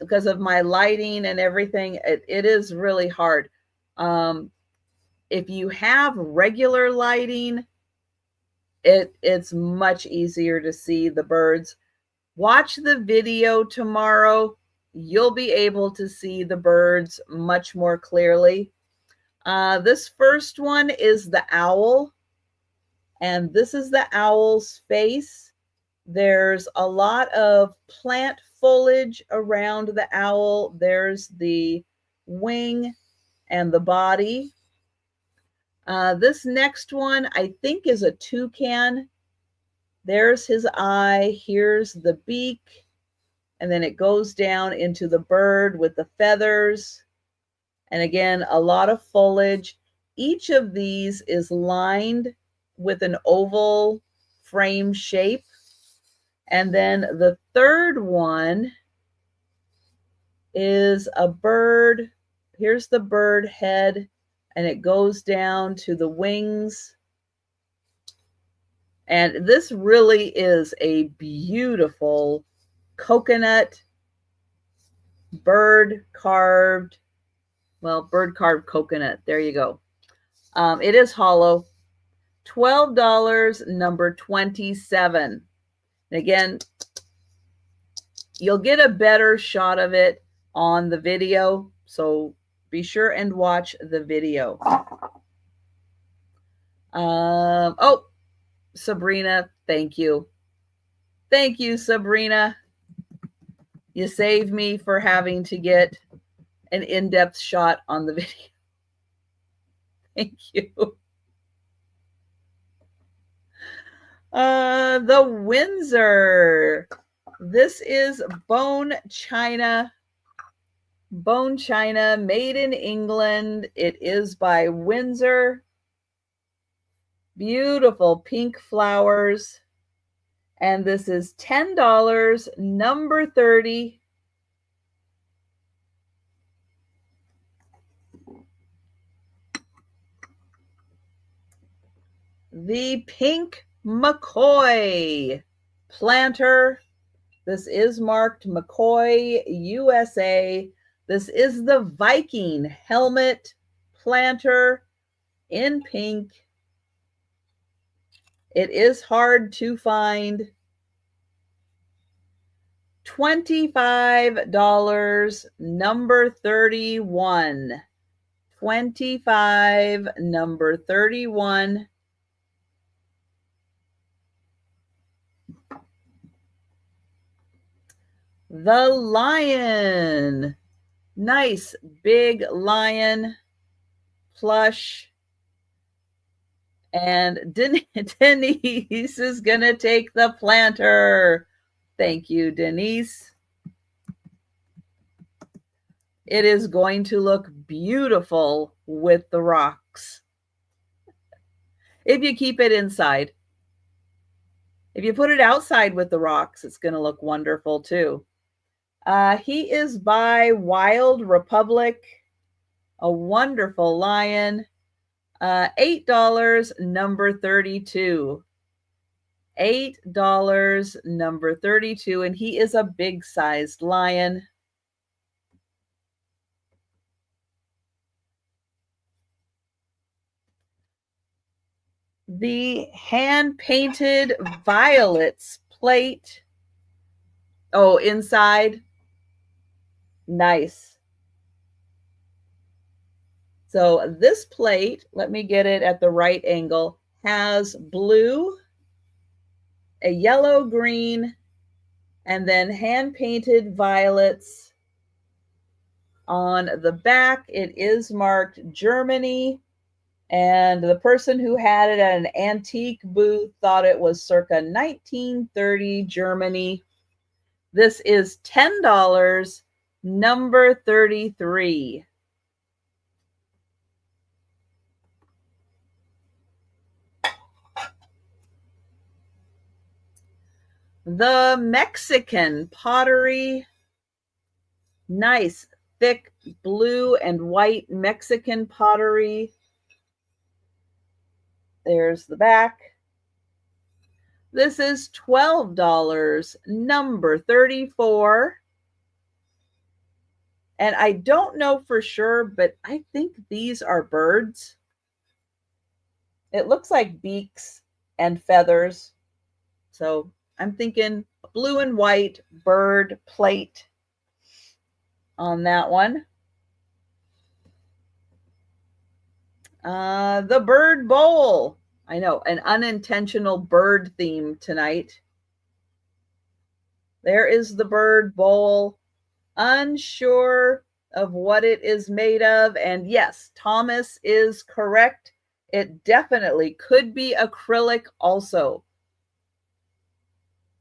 because of my lighting and everything. It is really hard. If you have regular lighting, it's much easier to see the birds. Watch the video tomorrow. you'll be able to see the birds much more clearly. This first one is the owl, and this is the owl's face. There's a lot of plant foliage around the owl. There's the wing and the body. This next one, I think, is a toucan. There's his eye. Here's the beak. And then it goes down into the bird with the feathers. And again, a lot of foliage. Each of these is lined with an oval frame shape. And then the third one is a bird. Here's the bird head, and it goes down to the wings. And this really is a beautiful coconut bird carved coconut. There you go. It is hollow. $12, number 27. And again, you'll get a better shot of it on the video, so be sure and watch the video. Oh, Sabrina, thank you. Thank you, Sabrina. You saved me for having to get an in-depth shot on the video. Thank you. The Windsor. This is bone china. Bone china, made in England. It is by Windsor. Beautiful pink flowers. And this is $10, number 30. The pink McCoy planter. This is marked McCoy USA. This is the Viking helmet planter in pink. It is hard to find. $25, number 31. $25, number 31. The lion. Nice big lion plush. And Denise is going to take the planter. Thank you, Denise. It is going to look beautiful with the rocks. If you keep it inside. If you put it outside with the rocks, it's going to look wonderful too. He is by Wild Republic. A wonderful lion. $8, number 32. $8, number 32. And he is a big-sized lion. The hand-painted violets plate. Oh, inside. Nice. So this plate, let me get it at the right angle, has blue, a yellow, green, and then hand-painted violets. On the back, it is marked Germany, and the person who had it at an antique booth thought it was circa 1930 Germany. This is $10, number 33. The Mexican pottery. Nice, thick blue and white Mexican pottery. There's the back. This is $12, number 34. And I don't know for sure, but I think these are birds. It looks like beaks and feathers. So I'm thinking blue and white bird plate. on that one. The bird bowl. I know, an unintentional bird theme tonight. There is the bird bowl. Unsure of what it is made of. And yes, Thomas is correct. It definitely could be acrylic also.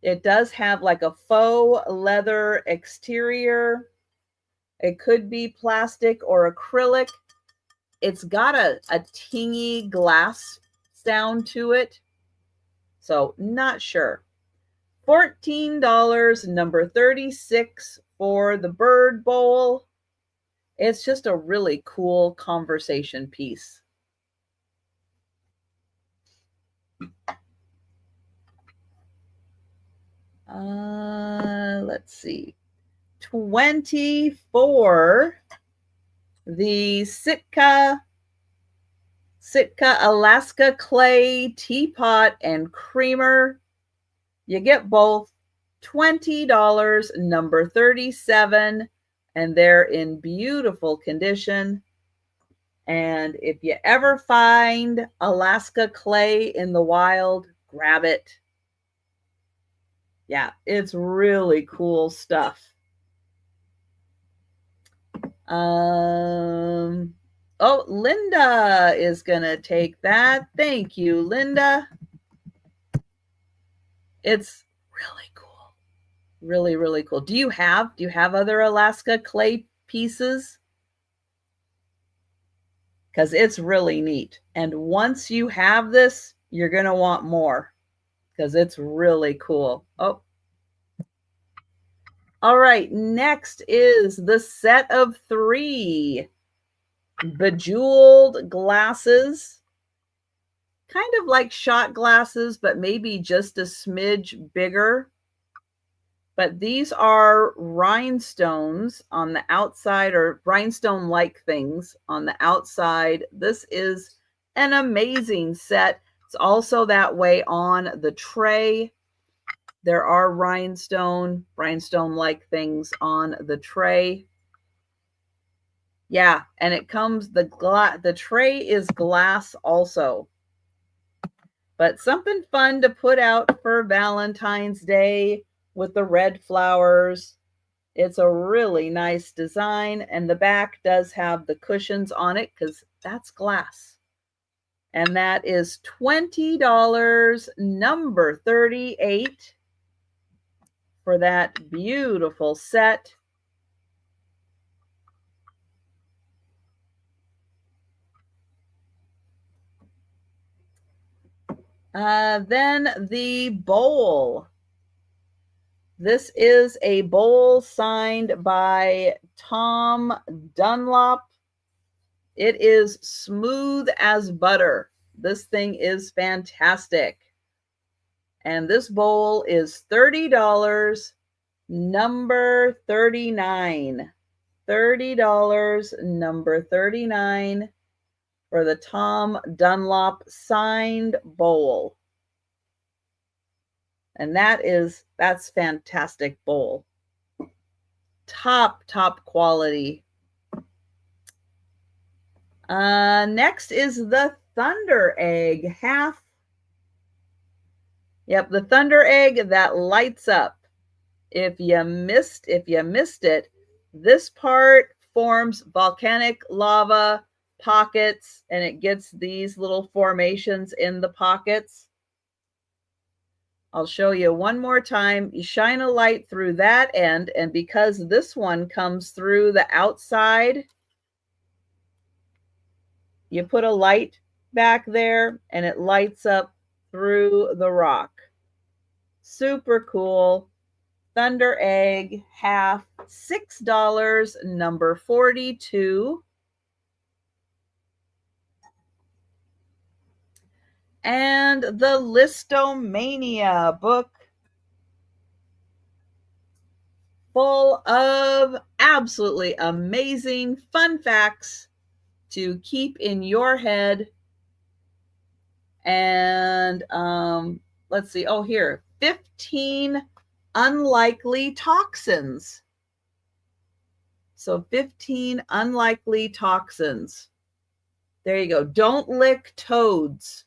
It does have like a faux leather exterior. It could be plastic or acrylic. It's got a tingy glass sound to it. So not sure. $14, number 36 for the bird bowl. It's just a really cool conversation piece. Let's see. 24, the Sitka Alaska clay teapot and creamer. You get both. $20, number 37, and they're in beautiful condition. And if you ever find Alaska clay in the wild, grab it. Yeah, it's really cool stuff. Oh, Linda is gonna take that. Thank you, Linda. It's really cool. Really, really cool. Do you have other Alaska clay pieces? Because it's really neat. And once you have this, you're gonna want more because it's really cool. Oh. All right, next is the set of 3 bejeweled glasses. Kind of like shot glasses, but maybe just a smidge bigger. But these are rhinestones on the outside, or rhinestone-like things on the outside. This is an amazing set. It's also that way on the tray. There are rhinestone-like things on the tray. Yeah, and it comes, the tray is glass also. But something fun to put out for Valentine's Day with the red flowers. It's a really nice design, and the back does have the cushions on it because that's glass. And that is $20, number 38, for that beautiful set. Then the bowl. This is a bowl signed by Tom Dunlop. It is smooth as butter. This thing is fantastic. And this bowl is $30, number 39. $30, number 39 for the Tom Dunlop signed bowl. And that's fantastic bowl. Top quality. Next is the Thunder Egg half. Yep, the Thunder Egg that lights up. If you missed it, this part forms volcanic lava pockets, and it gets these little formations in the pockets. I'll show you one more time. You shine a light through that end, and because this one comes through the outside, you put a light back there and it lights up through the rock. Super cool. Thunder Egg half, $6, number 42. And the Listomania book, full of absolutely amazing fun facts to keep in your head. And let's see. Oh, here, 15 unlikely toxins. So 15 unlikely toxins. There you go. Don't lick toads.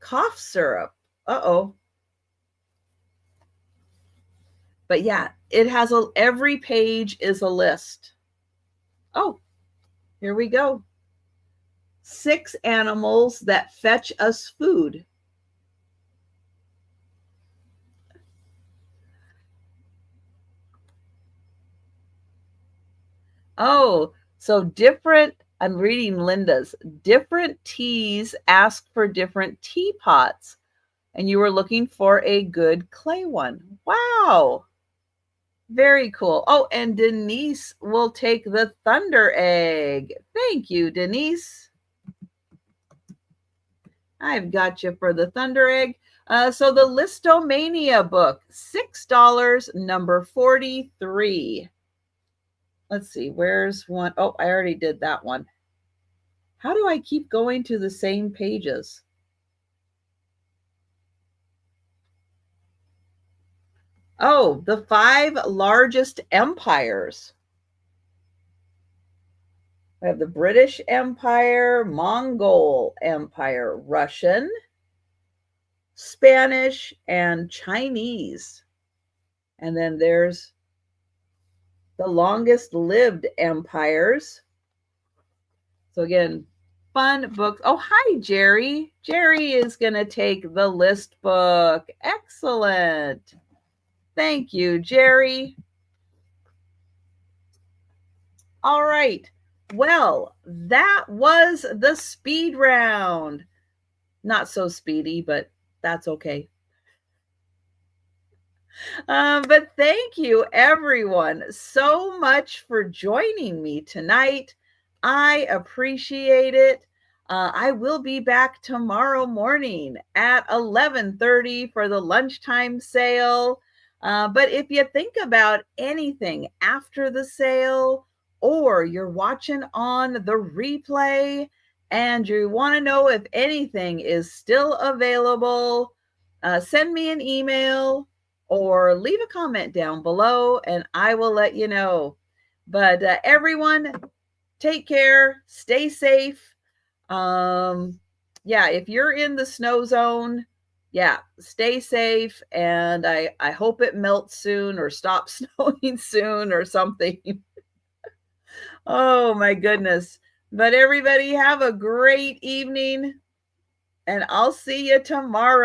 Cough syrup. Uh-oh. But yeah, it has every page is a list. Oh, here we go. 6 animals that fetch us food. Oh, so different, I'm reading Linda's. Different teas ask for different teapots, and you were looking for a good clay one. Wow. Very cool. Oh, and Denise will take the thunder egg. Thank you, Denise. I've got you for the thunder egg. So the Listomania book, $6, number 43. Let's see, where's one? Oh, I already did that one. How do I keep going to the same pages? Oh, the 5 largest empires. We have the British Empire, Mongol Empire, Russian, Spanish, and Chinese. And then there's the longest lived empires. So again, fun books. Oh, hi, Jerry. Jerry is going to take the list book. Excellent. Thank you, Jerry. All right. Well, that was the speed round. Not so speedy, but that's okay. But thank you, everyone, so much for joining me tonight. I appreciate it. I will be back tomorrow morning at 11:30 for the lunchtime sale. But if you think about anything after the sale, or you're watching on the replay and you want to know if anything is still available, send me an email or leave a comment down below and I will let you know. But everyone, take care, stay safe. Yeah, if you're in the snow zone, yeah, stay safe. And I hope it melts soon or stops snowing soon or something. Oh my goodness. But everybody have a great evening and I'll see you tomorrow.